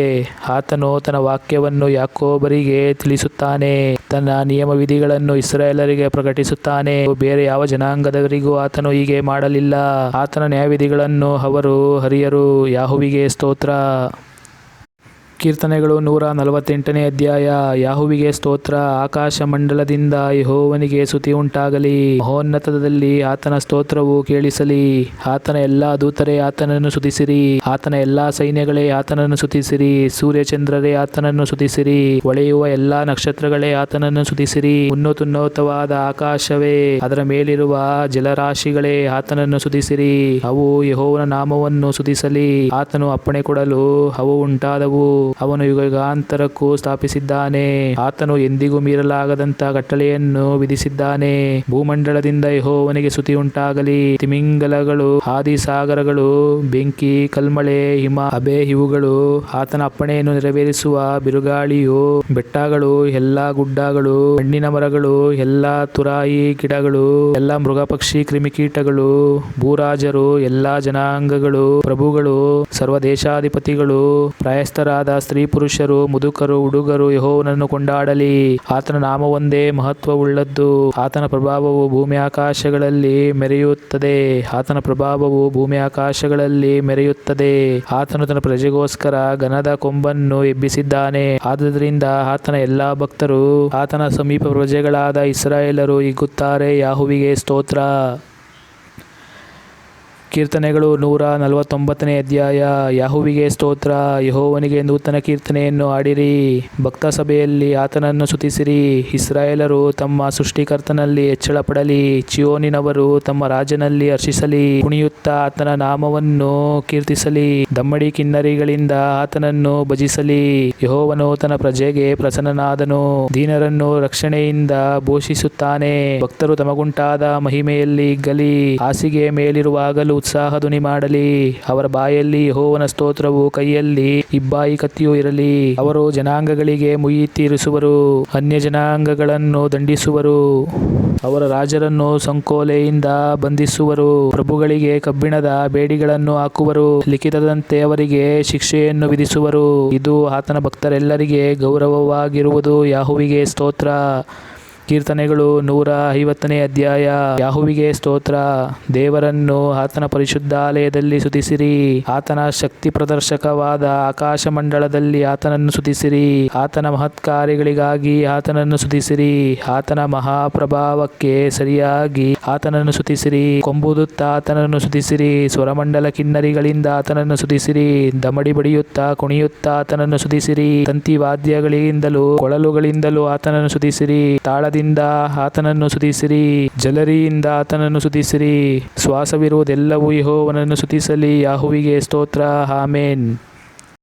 ಆತನು ತನ್ನ ವಾಕ್ಯವನ್ನು ಯಾಕೋಬರಿಗೆ ತಿಳಿಸುತ್ತಾನೆ, ತನ್ನ ನಿಯಮವಿಧಿಗಳನ್ನು ಇಸ್ರಾಯೇಲರಿಗೆ ಪ್ರಕಟಿಸುತ್ತಾನೆ. ಬೇರೆ ಯಾವ ಜನಾಂಗದವರಿಗೂ ಆತನು ಹೀಗೆ ಮಾಡಲಿಲ್ಲ. ಆತನ ನ್ಯಾಯವಿಧಿಗಳನ್ನು ಅವರು ಅರಿಯರು. ಯಾಹುವಿಗೆ ಸ್ತೋತ್ರ. ಕೀರ್ತನೆಗಳು 148ನೇ ಅಧ್ಯಾಯ. ಯಾಹುವಿಗೆ ಸ್ತೋತ್ರ. ಆಕಾಶ ಮಂಡಲದಿಂದ ಯೆಹೋವನಿಗೆ ಸ್ತುತಿ ಉಂಟಾಗಲಿ. ಮಹೋನ್ನತದಲ್ಲಿ ಆತನ ಸ್ತೋತ್ರವು ಕೇಳಿಸಲಿ. ಆತನ ಎಲ್ಲಾ ದೂತರೇ ಆತನನ್ನು ಸ್ತುತಿಸಿರಿ. ಆತನ ಎಲ್ಲಾ ಸೈನ್ಯಗಳೇ ಆತನನ್ನು ಸ್ತುತಿಸಿರಿ. ಸೂರ್ಯಚಂದ್ರರೇ ಆತನನ್ನು ಸ್ತುತಿಸಿರಿ. ಹೊಳೆಯುವ ಎಲ್ಲಾ ನಕ್ಷತ್ರಗಳೇ ಆತನನ್ನು ಸ್ತುತಿಸಿರಿ. ಉನ್ನತವಾದ ಆಕಾಶವೇ, ಅದರ ಮೇಲಿರುವ ಜಲರಾಶಿಗಳೇ ಆತನನ್ನು ಸ್ತುತಿಸಿರಿ. ಅವು ಯೆಹೋವನ ನಾಮವನ್ನು ಸ್ತುತಿಸಲಿ. ಆತನು ಅಪ್ಪಣೆ ಕೊಡಲು ಅವು ಉಂಟಾದವು. ಅವನು ಯುಗಾಂತರಕ್ಕೂ ಸ್ಥಾಪಿಸಿದ್ದಾನೆ. ಆತನು ಎಂದಿಗೂ ಮೀರಲಾಗದಂತ ಕಟ್ಟಳೆಯನ್ನು ವಿಧಿಸಿದ್ದಾನೆ. ಭೂಮಂಡಲದಿಂದ ಯೆಹೋವನಿಗೆ ಸ್ತುತಿ ಉಂಟಾಗಲಿ. ತಿಮಿಂಗಲಗಳು, ಆದಿಸಾಗರಗಳು, ಬೆಂಕಿ, ಕಲ್ಮಳೆ, ಹಿಮ, ಅಬೆ ಇವುಗಳು ಆತನ ಅಪ್ಪಣೆಯನ್ನು ನೆರವೇರಿಸುವ ಬಿರುಗಾಳಿಯು, ಬೆಟ್ಟಗಳು, ಎಲ್ಲಾ ಗುಡ್ಡಗಳು, ಹಣ್ಣಿನ ಮರಗಳು, ಎಲ್ಲಾ ತುರಾಯಿ ಗಿಡಗಳು, ಎಲ್ಲಾ ಮೃಗಪಕ್ಷಿ ಕ್ರಿಮಿಕೀಟಗಳು, ಭೂರಾಜರು, ಎಲ್ಲಾ ಜನಾಂಗಗಳು, ಪ್ರಭುಗಳು, ಸರ್ವದೇಶಾಧಿಪತಿಗಳು, ಪ್ರಾಯಸ್ಥರಾದ ಸ್ತ್ರೀ ಪುರುಷರು, ಮುದುಕರು, ಹುಡುಗರು ಯೆಹೋವನನ್ನು ಕೊಂಡಾಡಲಿ. ಆತನ ನಾಮವೊಂದೇ ಮಹತ್ವವುಳ್ಳದ್ದು. ಆತನ ಪ್ರಭಾವವು ಭೂಮಿ ಆಕಾಶಗಳಲ್ಲಿ ಮೆರೆಯುತ್ತದೆ. ಆತನ ಪ್ರಭಾವವು ಭೂಮಿ ಆಕಾಶಗಳಲ್ಲಿ ಮೆರೆಯುತ್ತದೆ. ಆತನು ತನ್ನ ಪ್ರಜೆಗೋಸ್ಕರ ಘನದ ಕೊಂಬನ್ನು ಎಬ್ಬಿಸಿದ್ದಾನೆ. ಆದುದರಿಂದ ಆತನ ಎಲ್ಲಾ ಭಕ್ತರು, ಆತನ ಸಮೀಪ ಪ್ರಜೆಗಳಾದ ಇಸ್ರಾಯೇಲರು ಹಿಗ್ಗುತ್ತಾರೆ. ಯಾಹುವಿಗೆ ಸ್ತೋತ್ರ. ಕೀರ್ತನೆಗಳು 149 ಅಧ್ಯಾಯ. ಯೆಹೋವನಿಗೆ ಸ್ತೋತ್ರ. ಯೆಹೋವನಿಗೆ ನೂತನ ಕೀರ್ತನೆಯನ್ನು ಹಾಡಿರಿ. ಭಕ್ತ ಸಭೆಯಲ್ಲಿ ಆತನನ್ನು ಸ್ತುತಿಸಿರಿ. ಇಸ್ರಾಯೇಲರು ತಮ್ಮ ಸೃಷ್ಟಿಕರ್ತನಲ್ಲಿ ಹೆಚ್ಚಳ ಪಡಲಿ. ಚೀಯೋನಿನವರು ತಮ್ಮ ರಾಜನಲ್ಲಿ ಹರ್ಷಿಸಲಿ. ಕುಣಿಯುತ್ತಾ ಆತನ ನಾಮವನ್ನು ಕೀರ್ತಿಸಲಿ. ದಮ್ಮಡಿ ಕಿನ್ನರಿಗಳಿಂದ ಆತನನ್ನು ಭಜಿಸಲಿ. ಯೆಹೋವನು ತನ್ನ ಪ್ರಜೆಗೆ ಪ್ರಸನ್ನನಾದನು. ದೀನರನ್ನು ರಕ್ಷಣೆಯಿಂದ ಪೋಷಿಸುತ್ತಾನೆ. ಭಕ್ತರು ತಮಗುಂಟಾದ ಮಹಿಮೆಯಲ್ಲಿ ಹಿಗ್ಗಲಿ. ಹಾಸಿಗೆ ಮೇಲಿರುವಾಗಲೂ ಉತ್ಸಾಹ ಧ್ವನಿ ಮಾಡಲಿ. ಅವರ ಬಾಯಲ್ಲಿ ಯೆಹೋವನ ಸ್ತೋತ್ರವು, ಕೈಯಲ್ಲಿ ಇಬ್ಬಾಯಿ ಕತ್ತಿಯೂ ಇರಲಿ. ಅವರು ಜನಾಂಗಗಳಿಗೆ ಮುಯ್ಯಿ ತೀರಿಸುವರು. ಅನ್ಯ ಜನಾಂಗಗಳನ್ನು ದಂಡಿಸುವರು. ಅವರ ರಾಜರನ್ನು ಸಂಕೋಲೆಯಿಂದ ಬಂಧಿಸುವರು. ಪ್ರಭುಗಳಿಗೆ ಕಬ್ಬಿಣದ ಬೇಡಿಗಳನ್ನು ಹಾಕುವರು. ಲಿಖಿತದಂತೆ ಅವರಿಗೆ ಶಿಕ್ಷೆಯನ್ನು ವಿಧಿಸುವರು. ಇದು ಆತನ ಭಕ್ತರೆಲ್ಲರಿಗೆ ಗೌರವವಾಗಿರುವುದು. ಯೆಹೋವನಿಗೆ ಸ್ತೋತ್ರ. ಕೀರ್ತನೆಗಳು 150 ಅಧ್ಯಾಯ. ಯೆಹೋವನಿಗೆ ಸ್ತೋತ್ರ. ದೇವರನ್ನು ಆತನ ಪರಿಶುದ್ಧಾಲಯದಲ್ಲಿ ಸ್ತುತಿಸಿರಿ. ಆತನ ಶಕ್ತಿ ಪ್ರದರ್ಶಕವಾದ ಆಕಾಶ ಮಂಡಲದಲ್ಲಿ ಆತನನ್ನು ಸ್ತುತಿಸಿರಿ. ಆತನ ಮಹತ್ಕಾರ್ಯಗಳಿಗಾಗಿ ಆತನನ್ನು ಸ್ತುತಿಸಿರಿ. ಆತನ ಮಹಾಪ್ರಭಾವಕ್ಕೆ ಸರಿಯಾಗಿ ಆತನನ್ನು ಸ್ತುತಿಸಿರಿ. ಕೊಂಬೂದುತ್ತಾ ಆತನನ್ನು ಸ್ತುತಿಸಿರಿ. ಸ್ವರಮಂಡಲ ಕಿನ್ನರಿಗಳಿಂದ ಆತನನ್ನು ಸ್ತುತಿಸಿರಿ. ದಮಡಿ ಬಡಿಯುತ್ತಾ ಕುಣಿಯುತ್ತಾ ಆತನನ್ನು ಸ್ತುತಿಸಿರಿ. ತಂತಿ ವಾದ್ಯಗಳಿಂದಲೂ ಕೊಳಲುಗಳಿಂದಲೂ ಆತನನ್ನು ಸ್ತುತಿಸಿರಿ. ತಾಳದಿಂದ ಆತನನ್ನು ಸ್ತುತಿಸಿರಿ. ಜಲರಿಯಿಂದ ಆತನನ್ನು ಸ್ತುತಿಸಿರಿ. ಶ್ವಾಸವಿರುವುದೆಲ್ಲವೂ ಯೆಹೋವನನ್ನು ಸ್ತುತಿಸಲಿ. ಯೆಹೋವನಿಗೆ ಸ್ತೋತ್ರ. ಆಮೆನ್.